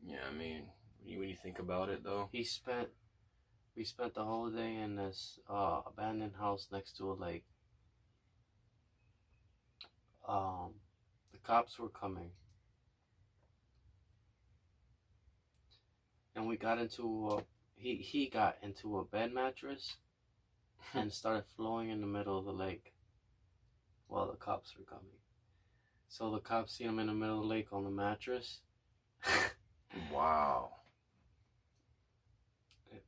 Yeah, I mean, when you think about it, though. We spent the whole day in this abandoned house next to a lake. The cops were coming. And we got into he got into a bed mattress and started flowing in the middle of the lake while the cops were coming. So the cops see him in the middle of the lake on the mattress. Wow.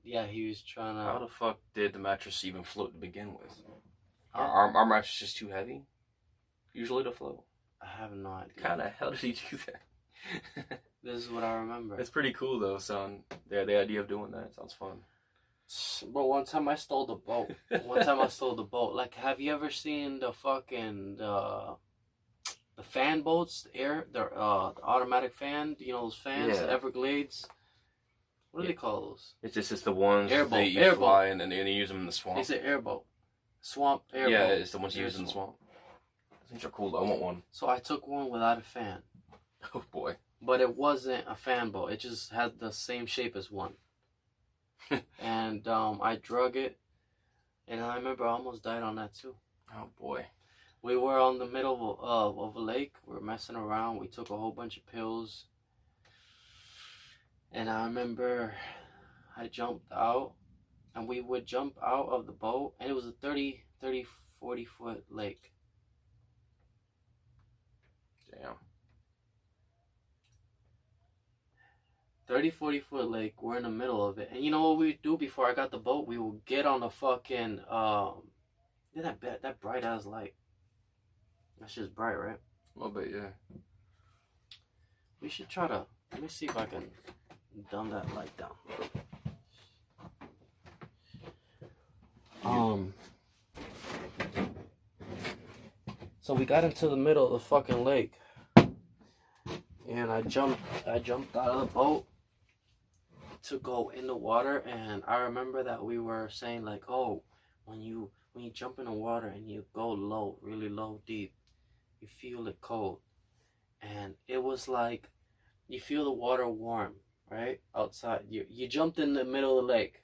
Yeah, he was trying to... How the fuck did the mattress even float to begin with? Our mattress is just too heavy? Usually to float? I have no idea. How the hell did he do that? This is what I remember. It's pretty cool though, son. The idea of doing that sounds fun. But one time I stole the boat. Like, have you ever seen the fucking the fan boats? The automatic fan. You know those fans, Yeah. the Everglades. What do they call those? It's just the ones Airboat. that you Airboat. fly and then you use them in the swamp. They say airboat. Swamp airboat. Yeah, it's the ones you use in the swamp. These are cool though. I want one. So I took one without a fan. Oh boy. But it wasn't a fan boat. It just had the same shape as one. And I drug it. And I remember I almost died on that too. Oh boy. We were on the middle of a lake. We were messing around. We took a whole bunch of pills. And I remember I jumped out. And we would jump out of the boat. And it was a 30, 40 foot lake. Damn. 30, 40 foot lake. We're in the middle of it. And you know what we would do before I got the boat? We would get on the fucking, that bright ass light. That's just bright, right? A little bit, yeah. We should try to, let me see if I can dumb that light down. So we got into the middle of the fucking lake. And I jumped out of the boat to go in the water, and I remember that we were saying like, oh, when you jump in the water and you go low, really low, deep, you feel it cold. And it was like you feel the water warm, right? Outside. You jumped in the middle of the lake.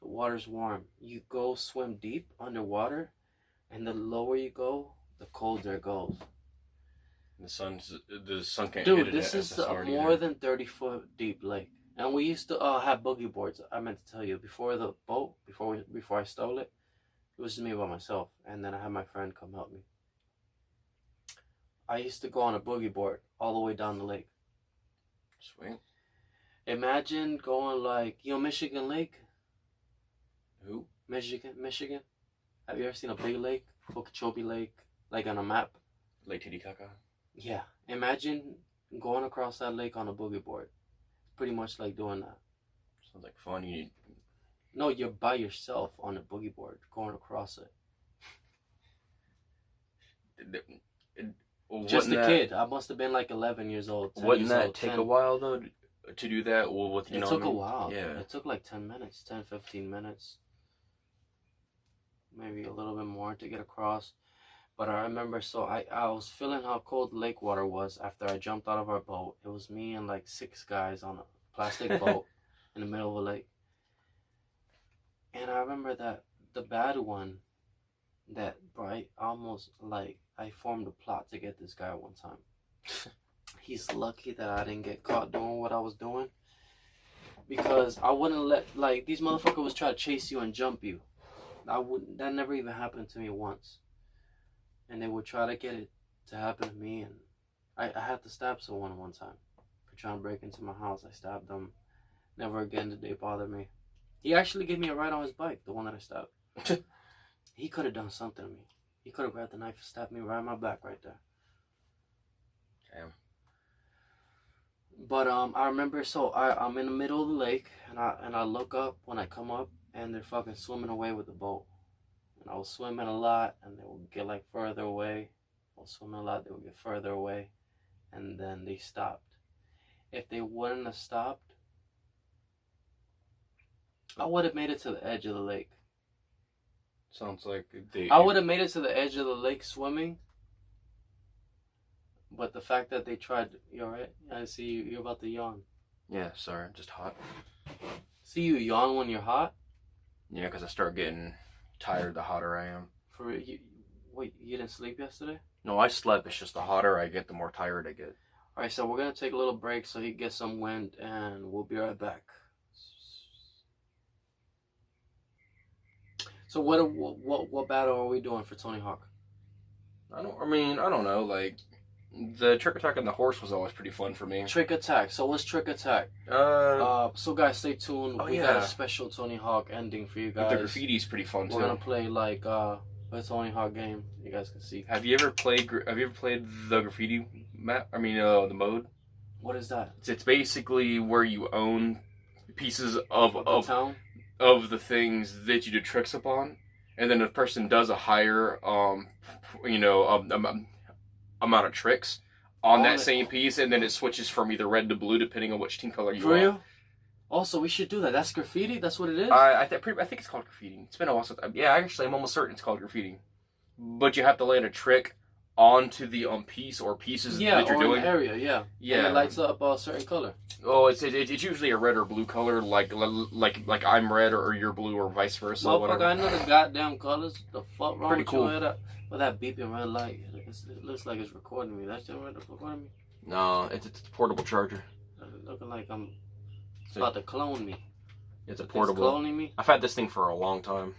The water's warm. You go swim deep underwater, and the lower you go, the colder it goes. The sun can't Dude, hit it. this is a more than 30-foot deep lake. And we used to have boogie boards. I meant to tell you, before the boat, before I stole it, it was just me by myself. And then I had my friend come help me. I used to go on a boogie board all the way down the lake. Sweet. Imagine going like, Michigan Lake? Who? Michigan. Have you ever seen a big lake? Okeechobee Lake, like on a map? Lake Titicaca. Yeah. Imagine going across that lake on a boogie board. Pretty much like doing that. Sounds like fun. No, you're by yourself on a boogie board going across it. Just a kid. I must have been like 11 years old. Wouldn't that take a while though to do that? Well, with it took a while. Yeah. It took like 10 minutes, 10, 15 minutes. Maybe a little bit more to get across. But I remember, so I was feeling how cold lake water was after I jumped out of our boat. It was me and like 6 guys on a plastic boat in the middle of a lake. And I remember that the bad one, that bright, almost like I formed a plot to get this guy one time. He's lucky that I didn't get caught doing what I was doing. Because I wouldn't let, like, these motherfuckers was trying to chase you and jump you. That never even happened to me once. And they would try to get it to happen to me, and I had to stab someone one time for trying to break into my house. I stabbed them. Never again did they bother me. He actually gave me a ride on his bike, the one that I stabbed. He could have done something to me. He could have grabbed the knife and stabbed me right in my back right there. Damn. But I remember, so I'm in the middle of the lake, and I look up when I come up, and they're fucking swimming away with the boat. And I was swimming a lot, and they would get like further away. I was swimming a lot, they would get further away, and then they stopped. If they wouldn't have stopped, I would have made it to the edge of the lake. Sounds like I would have made it to the edge of the lake swimming. But the fact that they tried, you alright? I see you're about to yawn. Yeah, sorry, I'm just hot. See you yawn when you're hot? Yeah, because I start getting tired the hotter I am. Wait, you didn't sleep yesterday? No, I slept. It's just the hotter I get, the more tired I get. Alright, so we're going to take a little break so he gets some wind, and we'll be right back. So what battle are we doing for Tony Hawk? I don't know. Like, the trick attack on the horse was always pretty fun for me. Trick attack. So what's trick attack? So guys, stay tuned. We got a special Tony Hawk ending for you guys. The graffiti's pretty fun too. We're gonna play like a Tony Hawk game. You guys can see. Have you ever played the graffiti map? The mode. What is that? It's basically where you own pieces of the town? Of the things that you do tricks upon, and then if a person does a higher amount of tricks on that same piece, and then it switches from either red to blue depending on which team color you are. For real? Also, we should do that. That's graffiti? That's what it is? I think it's called graffiti. It's been a while since. Yeah, actually, I'm almost certain it's called graffiti. But you have to land a trick onto the piece or pieces that you're or doing. An area, yeah. Yeah. And it lights up a certain color. Oh, it's usually a red or blue color, like I'm red or you're blue or vice versa. Motherfucker, I know the goddamn colors. The fuck wrong Pretty with cool. your head up? With that beeping red light, it looks like it's recording me. That's still recording me? No, it's a portable charger. Looking like I'm about to clone me. It's a portable. Cloning me? I've had this thing for a long time.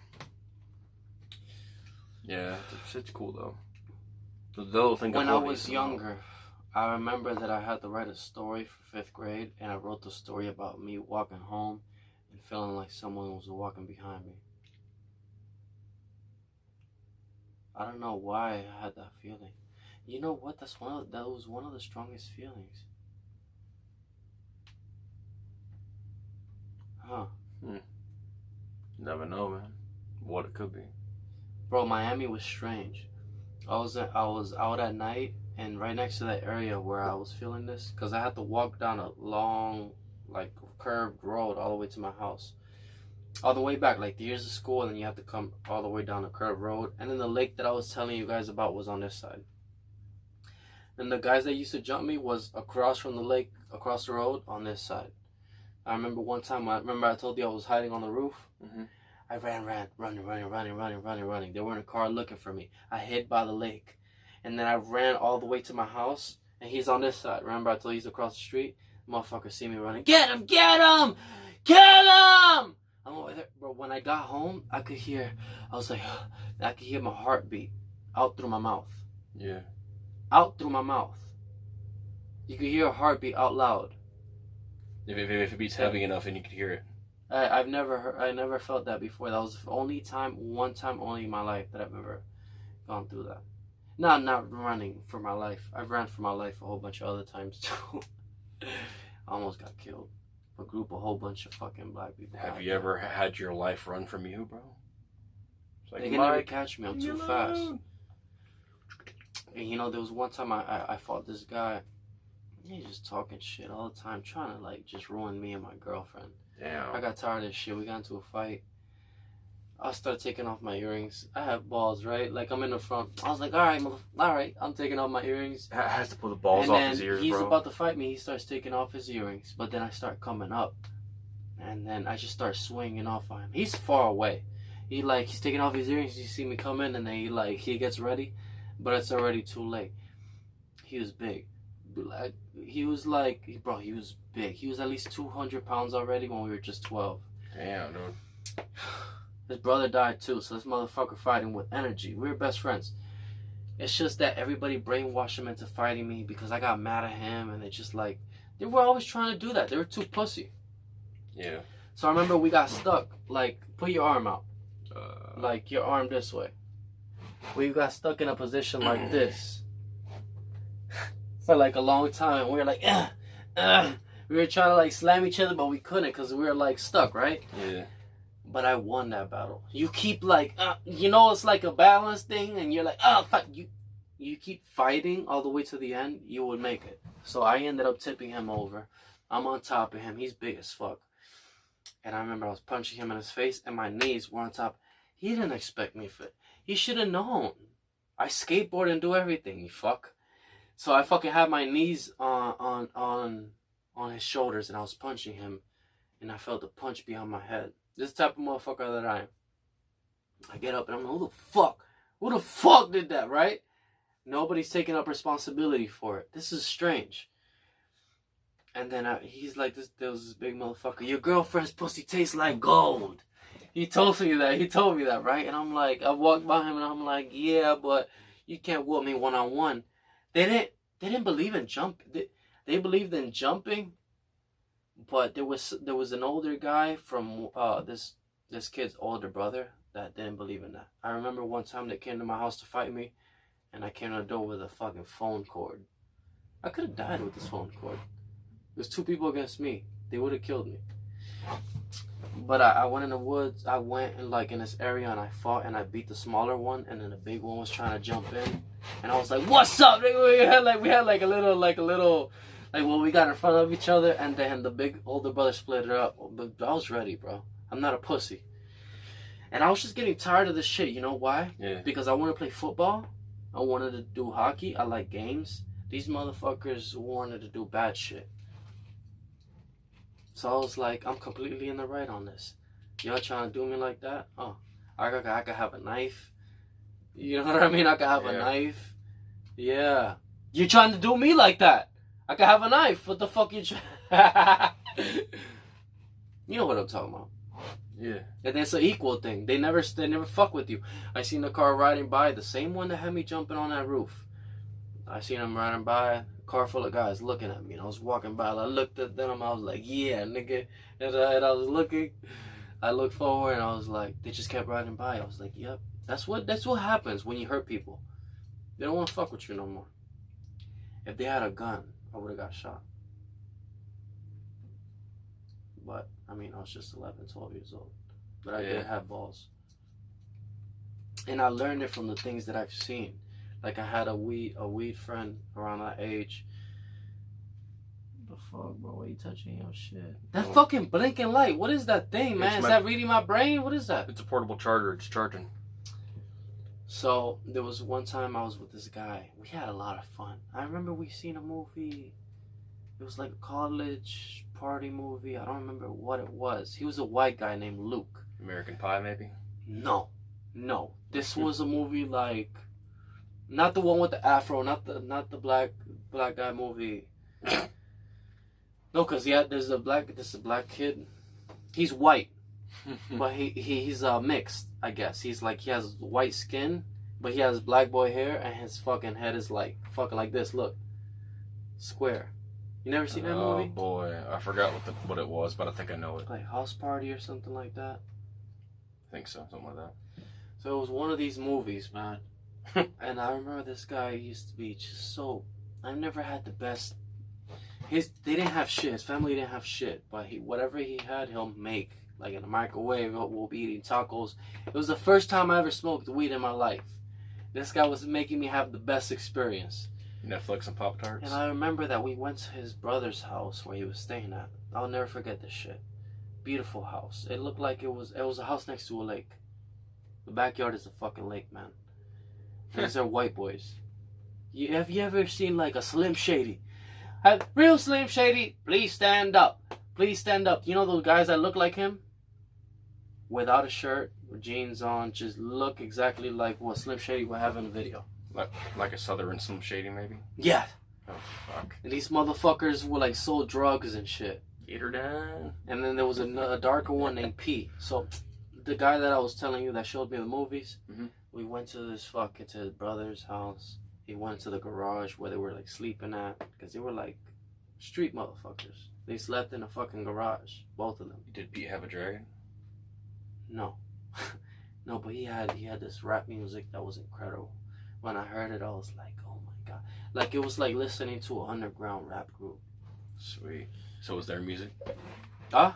Yeah, it's cool though. The little thing. When I was younger, I remember that I had to write a story for 5th grade, and I wrote the story about me walking home and feeling like someone was walking behind me. I don't know why I had that feeling. You know what? That was one of the strongest feelings. Huh. Never know, man. What it could be. Bro, Miami was strange. I was out at night, and right next to that area where I was feeling this, because I had to walk down a long, like, curved road all the way to my house. All the way back, like, the years of school, and then you have to come all the way down a curved road. And then the lake that I was telling you guys about was on this side. And the guys that used to jump me was across from the lake, across the road, on this side. I remember one time, I told you I was hiding on the roof? Mm-hmm. I running. They were in a car looking for me. I hid by the lake. And then I ran all the way to my house, and he's on this side. Remember I told you he's across the street? Motherfucker see me running. Get him! Get him! Get him! I'm over there. Bro, when I got home, I could hear my heartbeat out through my mouth. Yeah. Out through my mouth. You could hear a heartbeat out loud. If it beats heavy enough and you can hear it. I never felt that before. That was the only time, one time only in my life that I've ever gone through that. Not running for my life. I've ran for my life a whole bunch of other times too. I almost got killed. A whole bunch of fucking black people. Have you ever had your life run from you, bro? It's like, they can never catch me. I'm too fast. And you know, there was one time I fought this guy. He's just talking shit all the time, trying to like just ruin me and my girlfriend. Damn. I got tired of this shit. We got into a fight. I started taking off my earrings. I have balls, right? Like, I'm in the front. I was like, all right, I'm taking off my earrings. Has to pull the balls off his ears, he's bro. about to fight me. He starts taking off his earrings. But then I start coming up. And then I just start swinging off on him. He's far away. He's taking off his earrings. You see me come in, and then he gets ready. But it's already too late. He was big. He was big. He was at least 200 pounds already when we were just 12. Damn, dude. His brother died too, so this motherfucker fighting with energy. We were best friends. It's just that everybody brainwashed him into fighting me because I got mad at him, and they were always trying to do that. They were too pussy. Yeah. So I remember we got stuck. Like, put your arm out. Like, your arm this way. We got stuck in a position like this for like a long time. We were like, we were trying to like slam each other, but we couldn't because we were like stuck, right? Yeah. But I won that battle. You keep like, it's like a balance thing, and you're like, fuck. You keep fighting all the way to the end, you would make it. So I ended up tipping him over. I'm on top of him. He's big as fuck. And I remember I was punching him in his face, and my knees were on top. He didn't expect me for it. He should have known. I skateboard and do everything, you fuck. So I fucking had my knees on his shoulders, and I was punching him, and I felt the punch behind my head. This type of motherfucker that I am. I get up and I'm like, who the fuck did that, right? Nobody's taking up responsibility for it. This is strange. And then he's like, there was this big motherfucker. Your girlfriend's pussy tastes like gold. He told me that, right? And I'm like, I walked by him and I'm like, yeah, but you can't whoop me one-on-one. They didn't believe in jump. They believed in jumping. But there was an older guy from this kid's older brother that didn't believe in that. I remember one time they came to my house to fight me, and I came to the door with a fucking phone cord. I could have died with this phone cord. There's two people against me. They would have killed me. But I went in the woods. I went in this area and I fought and I beat the smaller one, and then the big one was trying to jump in, and I was like, "What's up?" We had a little Like, well, we got in front of each other, and then the big older brother split it up. But I was ready, bro. I'm not a pussy. And I was just getting tired of this shit. You know why? Yeah. Because I want to play football. I wanted to do hockey. I like games. These motherfuckers wanted to do bad shit. So I was like, I'm completely in the right on this. Y'all trying to do me like that? Oh, I could have a knife. You know what I mean? I could have a knife. Yeah. You trying to do me like that? I could have a knife. What the fuck you You know what I'm talking about. Yeah. And it's an equal thing. They never fuck with you. I seen a car riding by, the same one that had me jumping on that roof. I seen him riding by, car full of guys looking at me. And I was walking by, and I looked at them, I was like, yeah, nigga. And I was looking. I looked forward, and I was like, they just kept riding by. I was like, yep. That's what happens when you hurt people. They don't want to fuck with you no more. If they had a gun, I would have got shot. But, I mean, I was just 11, 12 years old. But I did have balls. And I learned it from the things that I've seen. Like, I had a weed friend around that age. What the fuck, bro? Why are you touching your shit? That fucking blinking light. What is that thing, man? Is that reading my brain? What is that? It's a portable charger. It's charging. So, there was one time I was with this guy. We had a lot of fun. I remember we seen a movie. It was like a college party movie. I don't remember what it was. He was a white guy named Luke. American Pie, maybe? No. This was a movie like, not the one with the afro, not the black guy movie. No, cause there's a black kid. He's white, but he's mixed. I guess he's like, he has white skin, but he has black boy hair, and his fucking head is like fucking like this. Look, square. You never seen that movie? Oh boy, I forgot what it was, but I think I know it. Like House Party or something like that. I think so, something like that. So it was one of these movies, man. And I remember this guy used to be just so. I've never had the best. They didn't have shit. His family didn't have shit, but whatever he had, he'll make. Like in a microwave, we'll be eating tacos. It was the first time I ever smoked weed in my life. This guy was making me have the best experience. Netflix and Pop-Tarts. And I remember that we went to his brother's house where he was staying at. I'll never forget this shit. Beautiful house. It looked like it was a house next to a lake. The backyard is a fucking lake, man. These are white boys. Have you ever seen like a Slim Shady? Real Slim Shady, please stand up. Please stand up. You know those guys that look like him? Without a shirt, with jeans on, just look exactly like what Slim Shady would have in the video. Like a Southern Slim Shady, maybe? Yeah. Oh, fuck. And these motherfuckers were like sold drugs and shit. Get her down. And then there was a darker one named P. So the guy that I was telling you that showed me the movies, we went to his brother's house. He went to the garage where they were like sleeping at, because they were like street motherfuckers. They slept in a fucking garage, both of them. Did Pete have a dragon? No. No, but he had this rap music that was incredible. When I heard it, I was like, oh my god. Like, it was like listening to an underground rap group. Sweet. So was their music? Huh?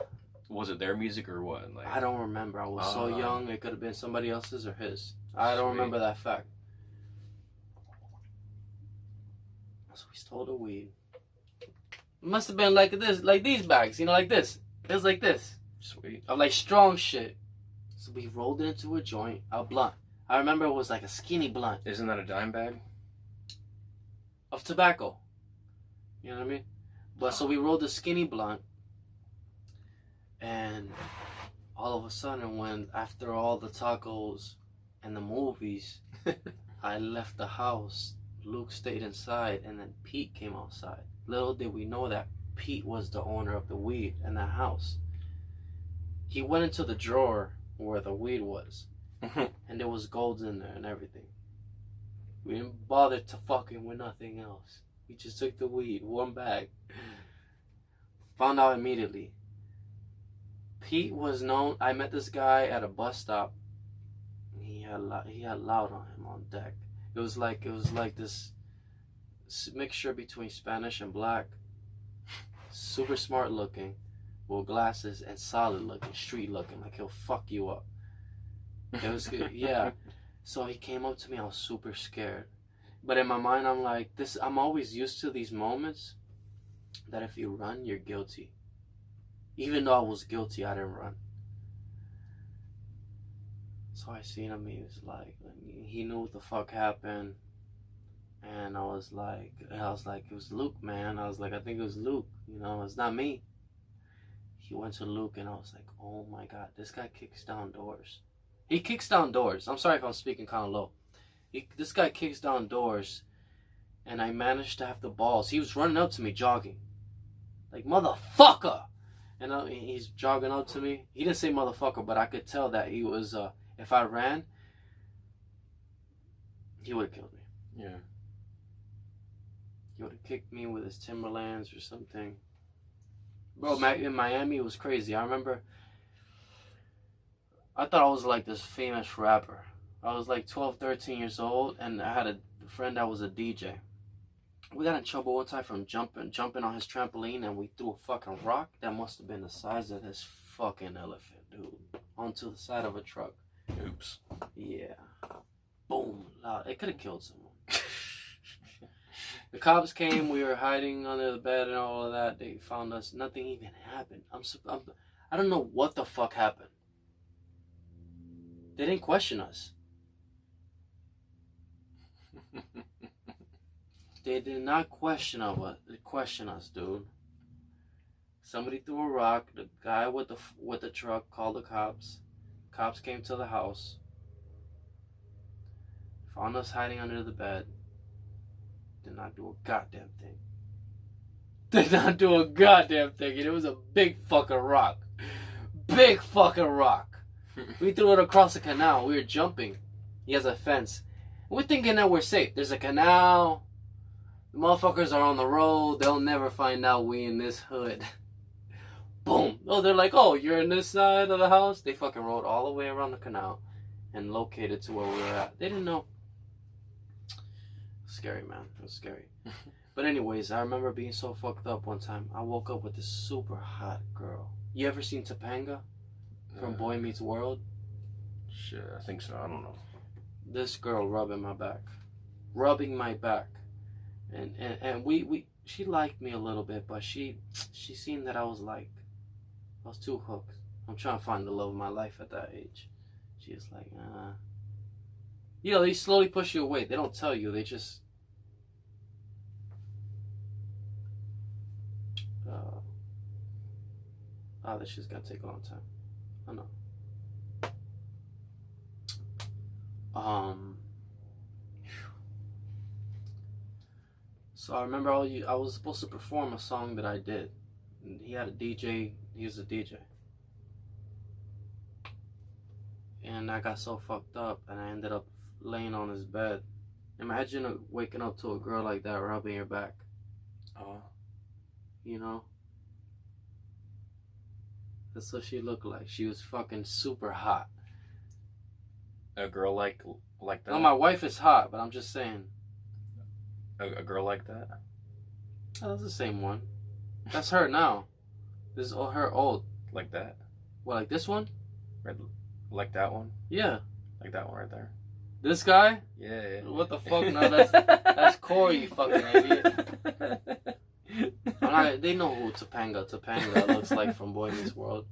Was it their music or what? Like, I don't remember. I was so young, it could have been somebody else's or his. I don't remember that fact. So we stole the weed. It must have been like this, like these bags, you know, like this. It was like this. Sweet. Of like strong shit. So we rolled it into a joint, a blunt. I remember it was like a skinny blunt. Isn't that a dime bag? Of tobacco. You know what I mean? But so we rolled a skinny blunt. And all of a sudden, when after all the tacos and the movies, I left the house. Luke stayed inside, and then Pete came outside. Little did we know that Pete was the owner of the weed in that house. He went into the drawer where the weed was, and there was gold in there and everything. We didn't bother to fucking with nothing else. We just took the weed, one bag. Found out immediately. Pete was known. I met this guy at a bus stop. He had loud on him on deck. It was like this mixture between Spanish and black. Super smart looking, with glasses, and solid looking, street looking. Like he'll fuck you up. It was good. Yeah. So he came up to me. I was super scared, but in my mind I'm like, I'm always used to these moments that if you run, you're guilty. Even though I was guilty, I didn't run. So I seen him. He was like, he knew what the fuck happened. And I was like, it was Luke, man. I was like, I think it was Luke. You know, it's not me. He went to Luke, and I was like, oh my God, this guy kicks down doors. He kicks down doors. I'm sorry if I'm speaking kind of low. This guy kicks down doors, and I managed to have the balls. He was running up to me, jogging. Like, motherfucker! And he's jogging up to me. He didn't say motherfucker, but I could tell that he was, if I ran, he would have killed me. Yeah. He would have kicked me with his Timberlands or something. Bro, in Miami, it was crazy. I remember, I thought I was like this famous rapper. I was like 12, 13 years old, and I had a friend that was a DJ. We got in trouble one time from jumping on his trampoline, and we threw a fucking rock that must have been the size of this fucking elephant, dude, onto the side of a truck. Oops. Yeah. Boom. Loud. It could have killed someone. The cops came. We were hiding under the bed and all of that. They found us. Nothing even happened. I don't know what the fuck happened. They didn't question us. They did not question us, dude. Somebody threw a rock. The guy with the truck called the cops. Cops came to the house. Found us hiding under the bed. Did not do a goddamn thing. Did not do a goddamn thing. And it was a big fucking rock. Big fucking rock. We threw it across the canal. We were jumping. He has a fence. We're thinking that we're safe. There's a canal. The motherfuckers are on the road. They'll never find out we in this hood. Boom. Oh, they're like, oh, you're in this side of the house? They fucking rode all the way around the canal and located to where we were at. They didn't know. Scary, man. It was scary. But anyways, I remember being so fucked up one time. I woke up with this super hot girl. You ever seen Topanga from Boy Meets World? Shit, I think so. I don't know. This girl rubbing my back. And we she liked me a little bit, but she seen that I was too hooked. I'm trying to find the love of my life at that age. She was like, you know, they slowly push you away. They don't tell you. They just this shit's gonna take a long time. I know. So I remember I was supposed to perform a song that I did. And he had a DJ. He was a DJ. And I got so fucked up, and I ended up laying on his bed. Imagine waking up to a girl like that rubbing your back. You know? That's what she looked like. She was fucking super hot. A girl like that? No, my wife is hot, but I'm just saying. A girl like that? Oh, that's the same one. That's her now. This is her old. Like that? What, like this one? Like that one? Yeah. Like that one right there? This guy? Yeah. What the fuck? No, that's Corey, you fucking idiot. They know who Topanga looks like from Boy Meets World.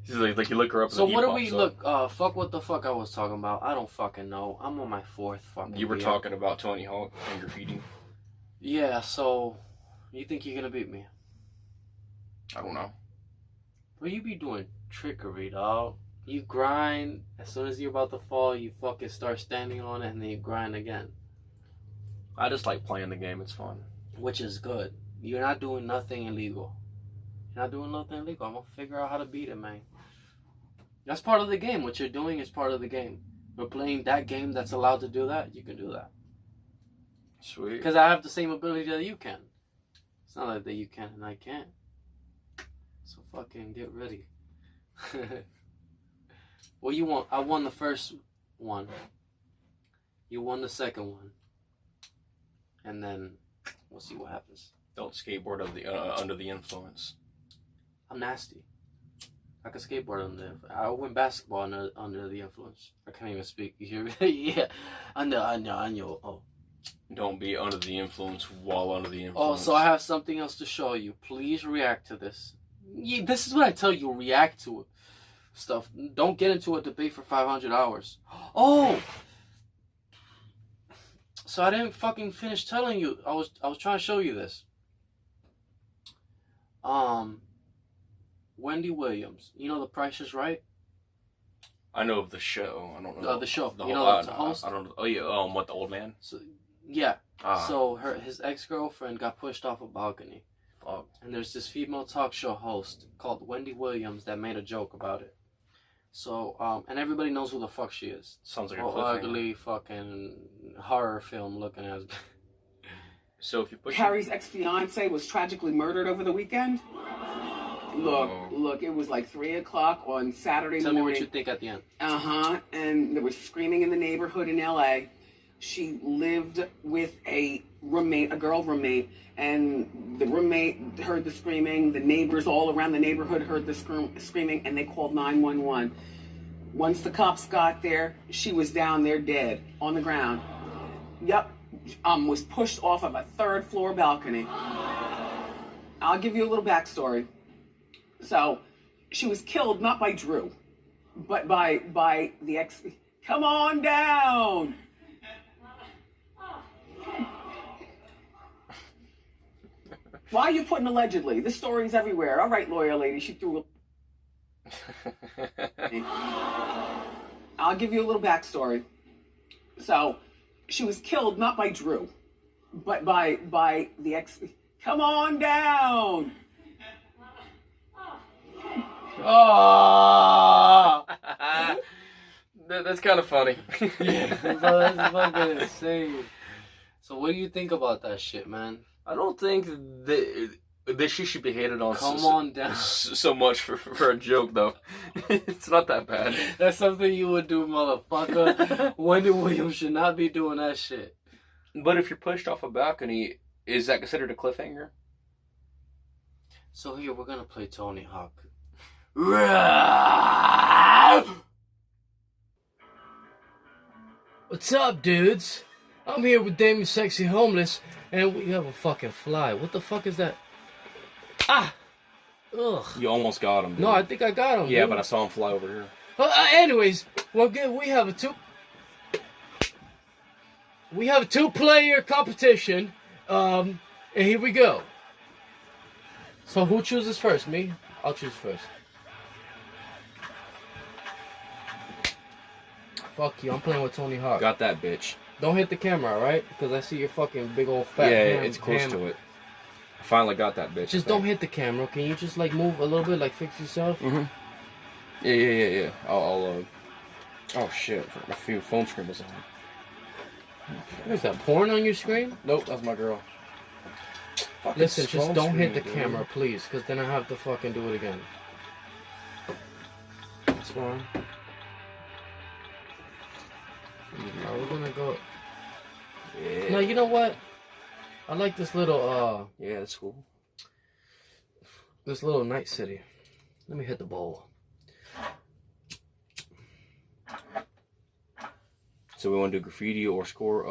She's like you look her up. So what do we look? Fuck what the fuck I was talking about. I don't fucking know. I'm on my fourth fucking. You were beer. talking about Tony Hawk and graffiti. Yeah. So, you think you're gonna beat me? I don't know. Well, you be doing trickery, dog. You grind. As soon as you're about to fall, you fucking start standing on it, and then you grind again. I just like playing the game. It's fun. Which is good. You're not doing nothing illegal. You're not doing nothing illegal. I'm gonna figure out how to beat it, man. That's part of the game. What you're doing is part of the game. We're playing that game that's allowed to do that. You can do that. Sweet. Because I have the same ability that you can. It's not like that you can and I can't. So fucking get ready. Well, you won. I won the first one. You won the second one. And then we'll see what happens. Don't skateboard under the influence. I'm nasty. I can skateboard under the influence. I win basketball under the influence. I can't even speak. You hear me? Yeah. Under. Oh. Don't be under the influence while under the Oh, influence. so I have something else to show you. Please react to this. Yeah, this is what I tell you. React to it. Stuff. Don't get into a debate for 500 hours. Oh! So I didn't fucking finish telling you. I was trying to show you this. Wendy Williams. You know The Price is Right? I know of the show. I don't know. The show. The You whole, know the host? I don't know. Oh, yeah. What, the old man? So, yeah. Ah. So his ex-girlfriend got pushed off a balcony. Fuck. And there's this female talk show host called Wendy Williams that made a joke about it. So, and everybody knows who the fuck she is. Sounds like a Oh, cliffhanger. ugly fucking horror film looking as. So if you push Harry's ex-fiance was tragically murdered over the weekend. Look, it was like 3 o'clock on Saturday Tell me morning. what you think at the end. And there was screaming in the neighborhood in LA. She lived with a roommate, a girl roommate, and the roommate heard the screaming. The neighbors all around the neighborhood heard the screaming, and they called 911. Once the cops got there, she was down there dead on the ground. Yep, was pushed off of a 3rd floor balcony. I'll give you a little backstory. So, she was killed not by Drew, but by the ex. Come on down. Why are you putting allegedly? This story's everywhere. All right, lawyer lady, she threw. I'll give you a little backstory. So, she was killed not by Drew, but by the ex. Come on down. Oh! That's kind of funny. Yeah, bro, that's fucking insane. So what do you think about that shit, man? I don't think that she should be hated on Come on down. so much for a joke, though. It's not that bad. That's something you would do, motherfucker. Wendy Williams should not be doing that shit. But if you're pushed off a balcony, is that considered a cliffhanger? So here, we're gonna play Tony Hawk. What's up, dudes? I'm here with Damien Sexy Homeless, and we have a fucking fly. What the fuck is that? Ah! Ugh. You almost got him, dude. No, I think I got him. Yeah, dude. but I saw him fly over here. Anyways, we're good. We have a two-player competition. And here we go. So who chooses first? Me? I'll choose first. Fuck you, I'm playing with Tony Hawk. Got that, bitch. Don't hit the camera, alright? Because I see your fucking big old fat hand. It's close to it. I finally got that, bitch. Just don't hit the camera. Can you just like move a little bit, like fix yourself? Mm-hmm. Yeah. I'll oh shit, my phone screen was on. What is that, porn on your screen? Nope, that's my girl. Listen, just don't hit the camera, please, because then I have to fucking do it again. It's fine. Now we're gonna go. Yeah. No, you know what? I like this little, Yeah, that's cool. this little night city. Let me hit the bowl. So we want to do graffiti or score,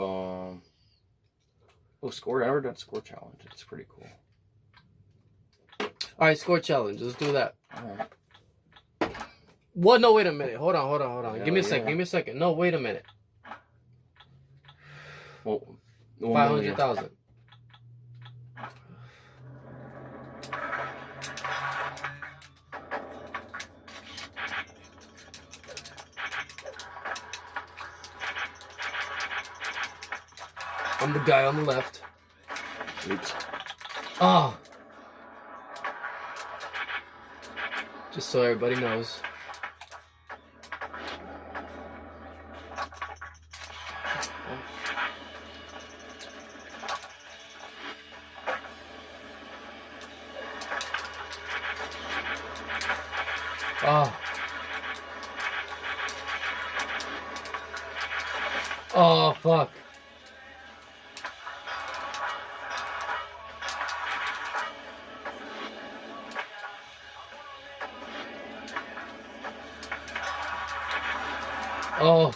score. I never done score challenge. It's pretty cool. Alright, score challenge. Let's do that. Alright. What? No, wait a minute. Hold on. Yeah, Give me a yeah. second. Give me a second. No, wait a minute. Well, 500,000. I'm the guy on the left. Oops. Oh. Just so everybody knows. Oh. Oh, fuck. Oh.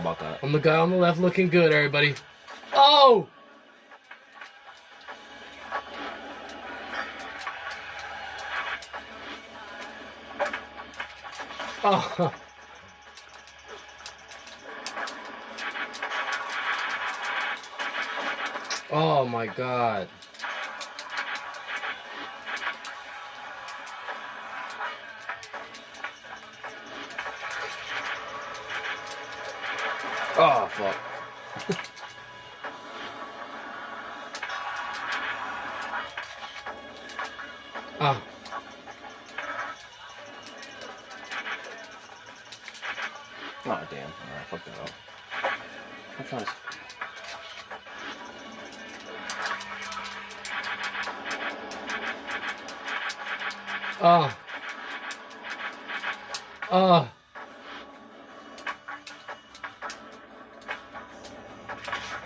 about that? I'm the guy on the left looking good, everybody. Oh! Oh. Oh my God. Oh, fuck. Oh. Oh, damn. Alright, fuck that up. I'm trying to... Oh. Oh.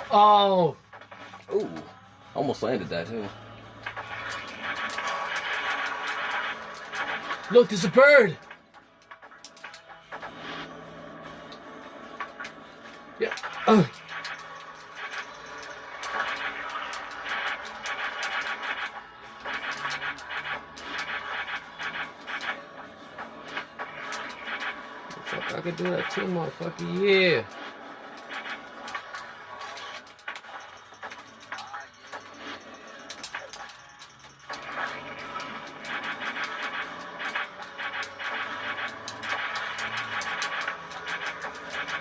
Oh. Ooh. Almost landed that, too. Look, there's a bird. Yeah. Fuck, I could do that too, motherfucker. Yeah.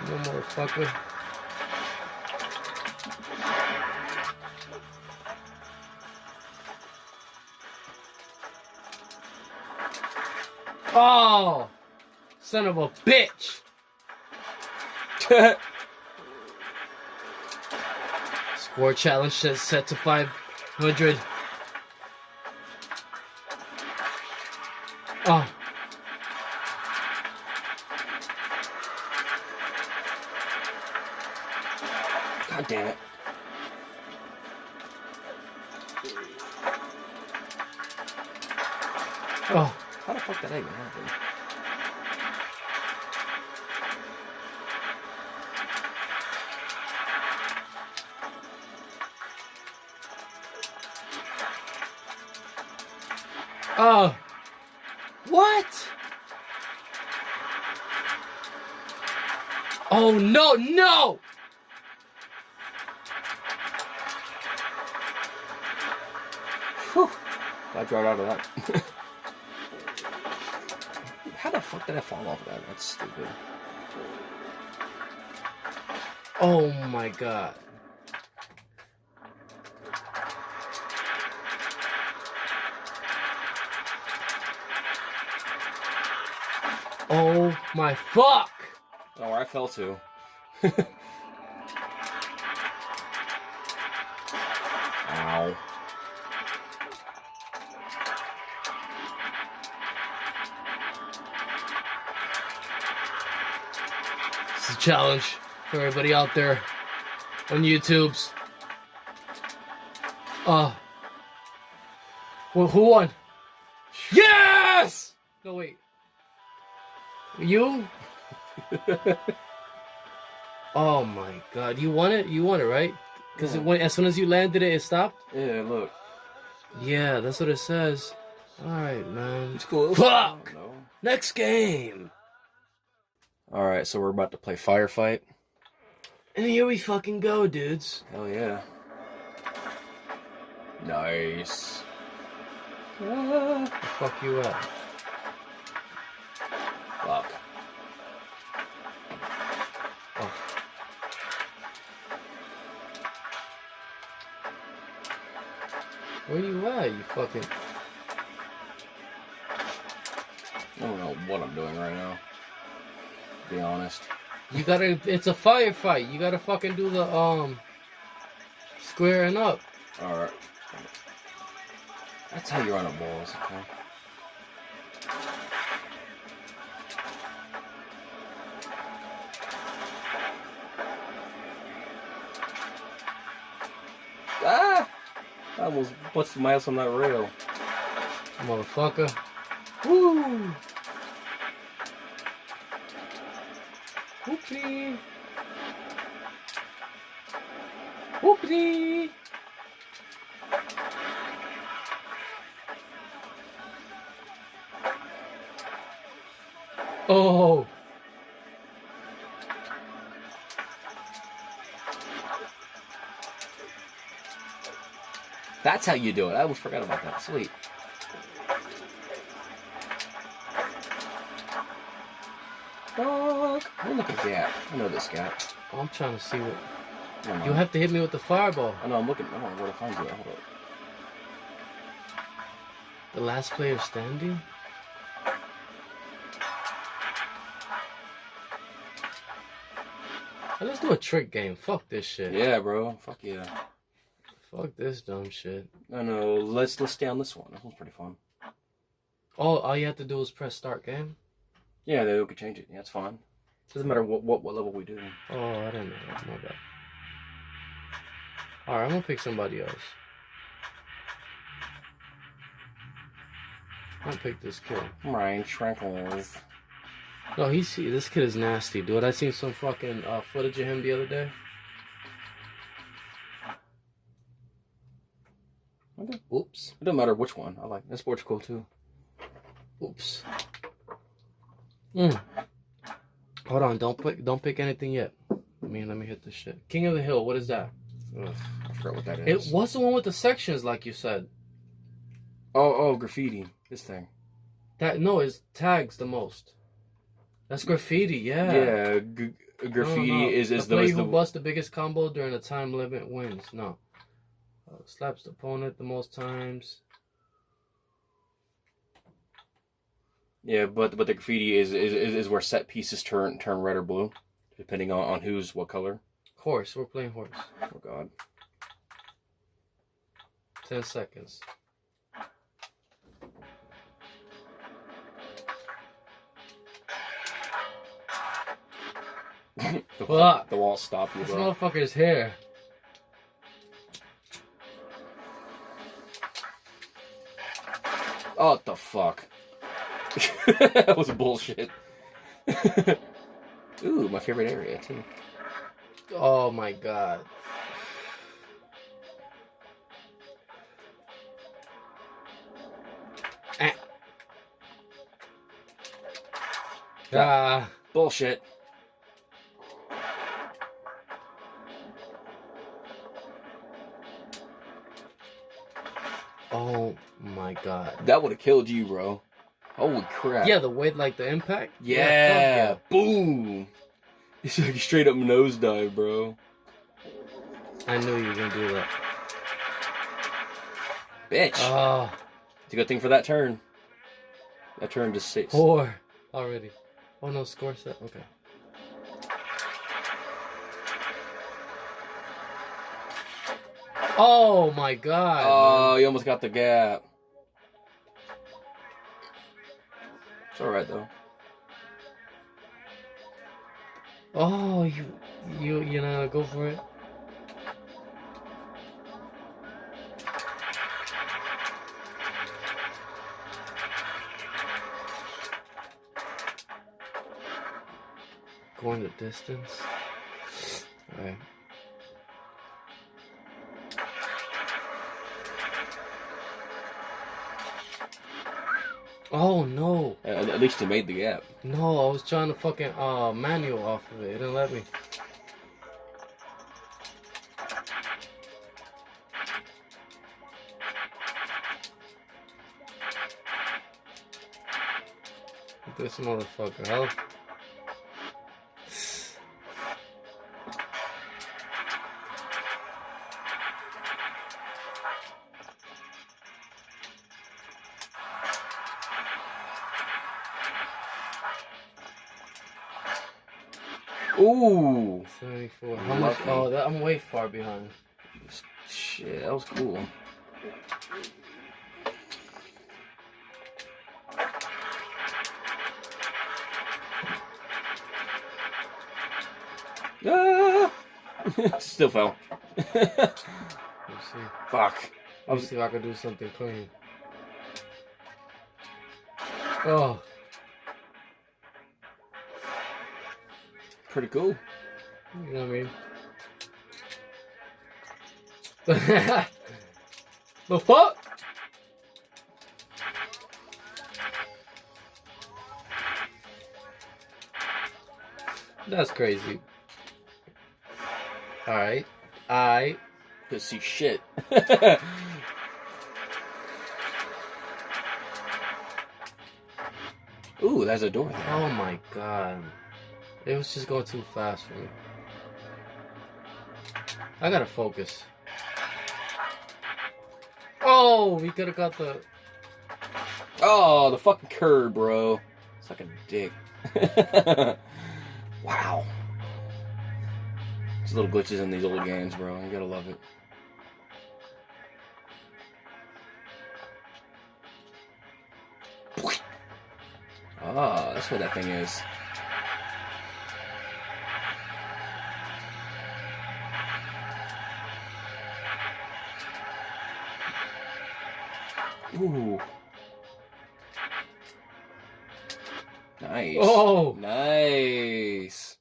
No motherfucker. Oh, son of a bitch. Score challenge set to 500. Oh. God damn it. Oh. How the fuck did that even happen? Oh. What? Oh, no, no! Whew. I got out of that. How the fuck did I fall off of that? That's stupid. Oh my God. Oh my fuck! Oh, I fell too. Ow. This is a challenge for everybody out there on YouTube's. Well, who won? Yes! No, wait. You? Oh my God. You won it? You won it, right? Because Yeah. as soon as you landed it, it stopped? Yeah, look. Yeah, that's what it says. Alright, man. It's cool. Fuck! No. Next game! Alright, so we're about to play Firefight. And here we fucking go, dudes. Hell yeah. Nice. Where the fuck you at? Fuck. Oh. Where you at, you fucking... I don't know what I'm doing right now. To be honest. You gotta... It's a firefight. You gotta fucking do the, squaring up. Alright. That's how you run up balls, okay? Ah! I almost busted my ass on that rail. Motherfucker. Woo! Whoopsie. Whoopsie! Oh. That's how you do it. I almost forgot about that. Sweet. Fuck. Oh, look at Gap. I know this Gap. Oh, I'm trying to see what. You have to hit me with the fireball. I know, I'm looking. I don't know where to find you. Hold up. The last player standing? Hey, let's do a trick game. Fuck this shit. Yeah, bro. Fuck yeah. Fuck this dumb shit. No. Let's stay on this one. That one's pretty fun. Oh, all you have to do is press start game? Yeah, they could change it. Yeah, it's fine. Doesn't matter what level we do. Oh, I didn't know that. My bad. Alright, I'm gonna pick somebody else. I'm gonna pick this kid. Right, Shrinkles. No, this kid is nasty, dude. I seen some fucking footage of him the other day. Okay. Oops. It doesn't matter which one. I like this sport's cool too. Oops. Hold on, don't pick anything yet. Let me hit this shit. King of the Hill, what is that? Ugh, I forgot what that is. It was the one with the sections, like you said. Oh, graffiti. This thing. No, it tags the most. That's graffiti, yeah. Yeah, graffiti No. is the the player who busts the biggest combo during a time limit wins. No. Slaps the opponent the most times. Yeah, but the graffiti is where set pieces turn red or blue, depending on who's what color. Horse, we're playing horse. Oh God. 10 seconds. Fuck. The wall stopped you, This bro. motherfucker's here. Oh, what the fuck? That was bullshit. Ooh, my favorite area too. Oh my god. Ah. Bullshit. Oh my god. That would have killed you, bro. Holy crap. Yeah, the weight, like the impact. Yeah. Fuck Boom. It's like a straight up nosedive, bro. yeah. I knew you were gonna do that. Bitch. Oh, It's a good thing for that turn. That turn just 6. 4 already. Oh no, score set. Okay. Oh my god. Oh, man. you almost got the gap. It's alright though. Oh, you know, go for it. Going the distance. Alright. Oh no. At least you made the gap. No, I was trying to fucking manual off of it. It didn't let me. This motherfucker, huh? Ooh. 74. How much? Lucky. Oh, I'm way far behind. Shit, that was cool. Ah! Still fell. Let's see. Fuck. Let me see if I can do something clean. Oh. Pretty cool. You know what I mean? The fuck? That's crazy. Alright. I Could see shit. Ooh, there's a door there. Oh my god. It was just going too fast for me. I gotta focus. Oh, we could have got the... Oh, the fucking curb, bro. It's like a dick. Wow. There's little glitches in these old games, bro. You gotta love it. Ah, that's what that thing is. Ooh. Nice. Oh! Nice.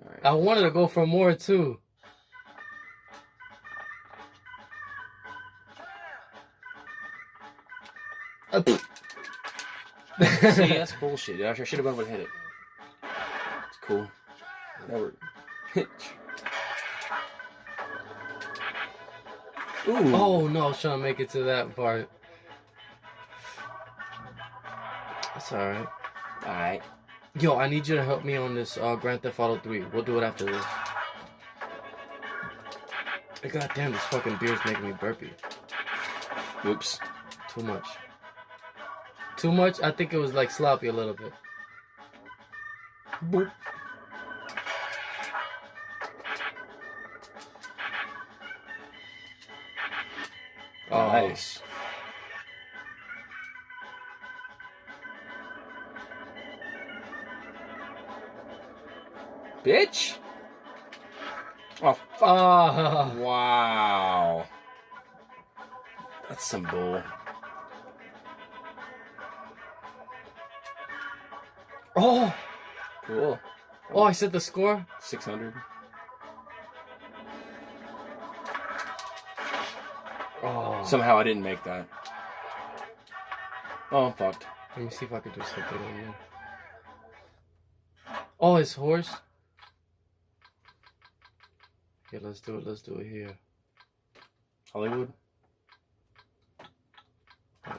All right. I wanted to go for more too. See, that's bullshit. I should have been able to hit it. It's cool. Never. Ooh. Oh no, I was trying to make it to that part. That's alright. Alright. Yo, I need you to help me on this Grand Theft Auto 3. We'll do it after this. God damn, this fucking beer's making me burpy. Oops. Too much. Too much? I think it was like sloppy a little bit. Boop. Oh. Nice. Bitch. Oh, fuck. Wow. That's some bull. Oh! Cool. Oh, I said the score? 600. Oh. Somehow I didn't make that. Oh, I'm fucked. Let me see if I can do something on there. Oh, his horse? Okay, let's do it. Let's do it here. Hollywood?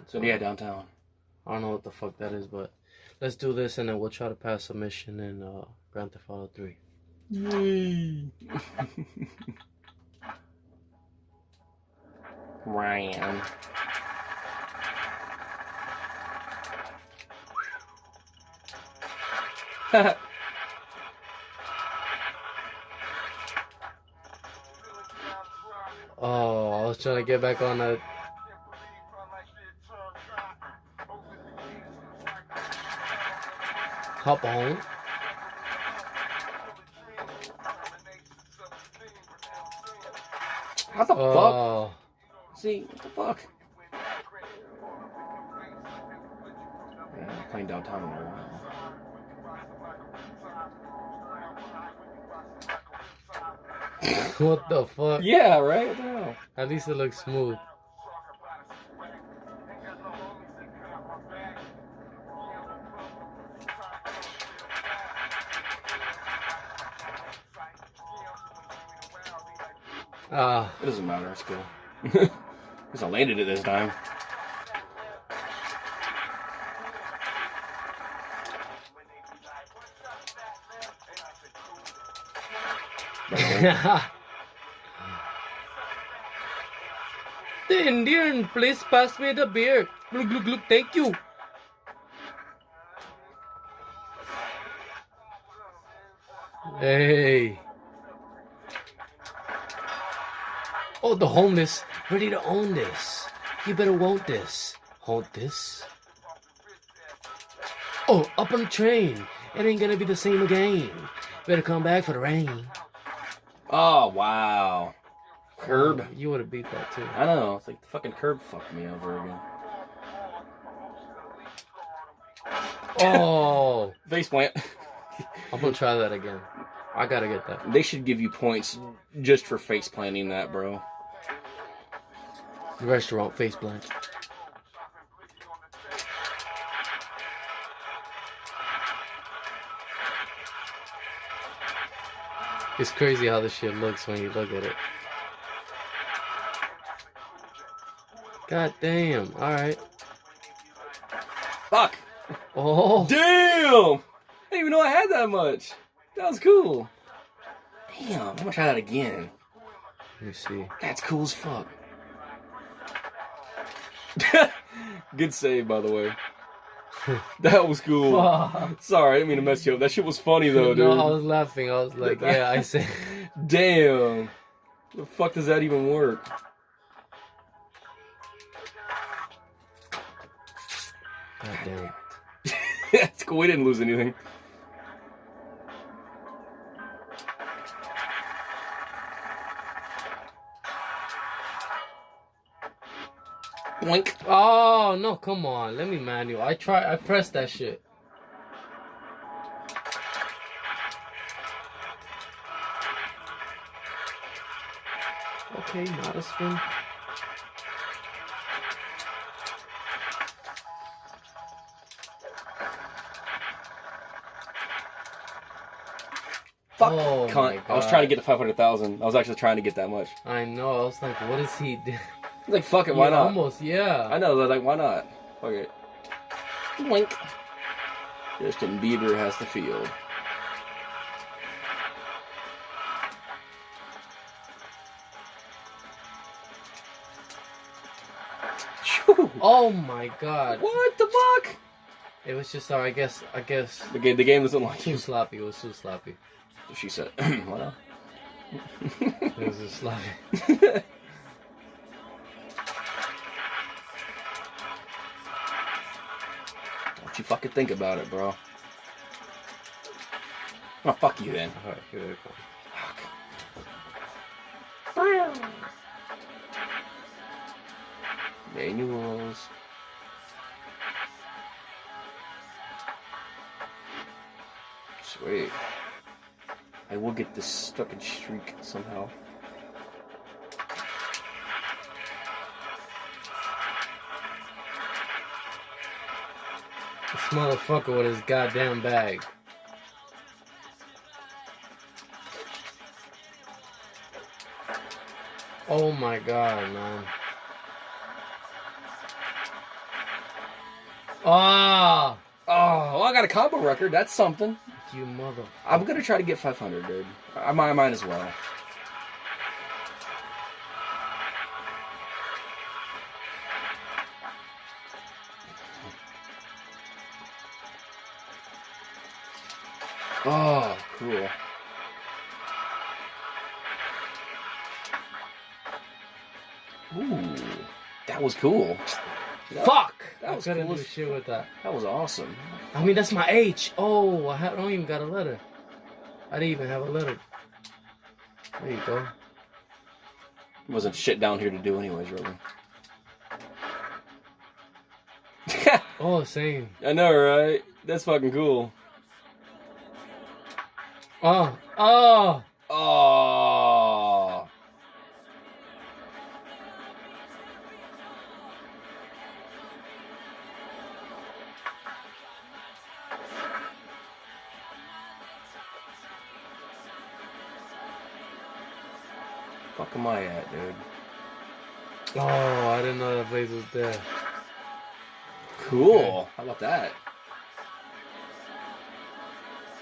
So, yeah, downtown. I don't know what the fuck that is, but let's do this and then we'll try to pass a mission in Grand Theft Auto 3. Yay! Ryan. Oh, I was trying to get back on that. Hop on. What the Oh. fuck? See, what the fuck? Yeah, I'm playing downtown in a while. What the fuck? Yeah, right? What the hell? At least it looks smooth. Ah. It doesn't matter, it's cool. Because I landed it this time. The Indian, please pass me the beer. Look, look, look, thank you. Hey. Oh, the homeless, ready to own this. You better want this. Hold this. Oh, up on the train. It ain't gonna be the same again. Better come back for the rain. Oh, wow. Curb. You would have beat that too. I know, it's like the fucking curb fucked me over again. Oh. Face plant. I'm gonna try that again. I gotta get that. They should give you points just for face planting that, bro. Restaurant face plant. It's crazy how this shit looks when you look at it. God damn. Alright. Fuck! Oh. Damn! I didn't even know I had that much. That was cool. Damn, I'm gonna try that again. Let me see. That's cool as fuck. Good save, by the way. That was cool. Sorry, I didn't mean to mess you up. That shit was funny though, dude. No, I was laughing. I was like, yeah, I said. Damn. The fuck does that even work? God damn. That's cool. We didn't lose anything. Boink. Oh no! Come on, let me manual. I pressed that shit. Okay, not a spin. Fuck. Oh my I was God. trying to get to 500,000. I was actually trying to get that much. I know. I was like, what is he doing? Like, fuck it, why not? Almost, yeah. I know, like, why not? Fuck it. Boink. Justin Bieber has the field. Oh my God. What the fuck? It was just, I guess. The game doesn't like Too you. sloppy. It was too sloppy. She said, why not? It was just sloppy. Don't you fucking think about it, bro. Oh, fuck you then. Alright, here we go. Manuals. Sweet. I will get this fucking streak somehow. This motherfucker with his goddamn bag. Oh my God, man. Ah! Oh, well, I got a combo record. That's something. You mother. I'm gonna try to get 500, dude. I might as well. Oh, cool. Ooh, that was cool. Fuck! That was I couldn't cool do as shit with that. That was awesome. I mean, that's my H. Oh, I don't even got a letter. I didn't even have a letter. There you go. Wasn't shit down here to do anyways, really. Oh, same. I know, right? That's fucking cool. Oh, oh! Oh. Fuck am I at, dude? Oh, I didn't know that place was there. Cool. Okay. How about that?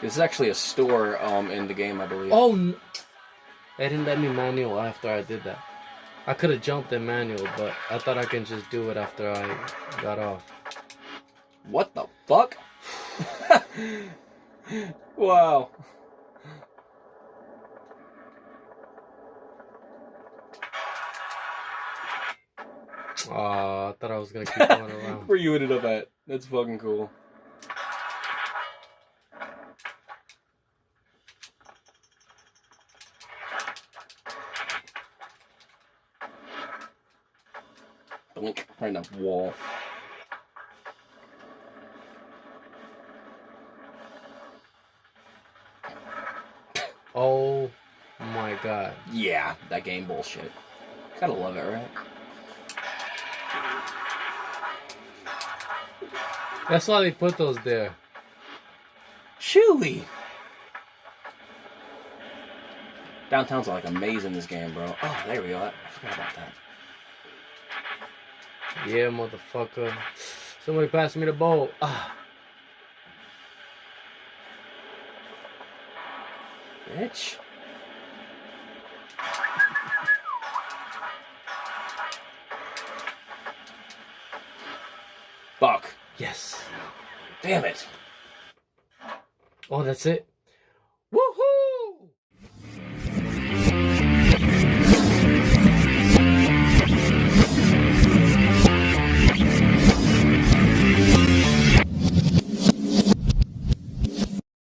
This is actually a store in the game, I believe. Oh, they didn't let me manual after I did that. I could have jumped in manual, but I thought I can just do it after I got off. What the fuck? Wow. Oh, I thought I was gonna keep going around. Where you ended up at? That's fucking cool. Blink right in the wall. god. Yeah, that game bullshit. Gotta love it, right? That's why they put those there. Chewy. Downtown's like amazing this game, bro. Oh, there we go. I forgot about that. Yeah, motherfucker. Somebody pass me the ball. Ah. Bitch. Fuck. Yes. Damn it. Oh, that's it?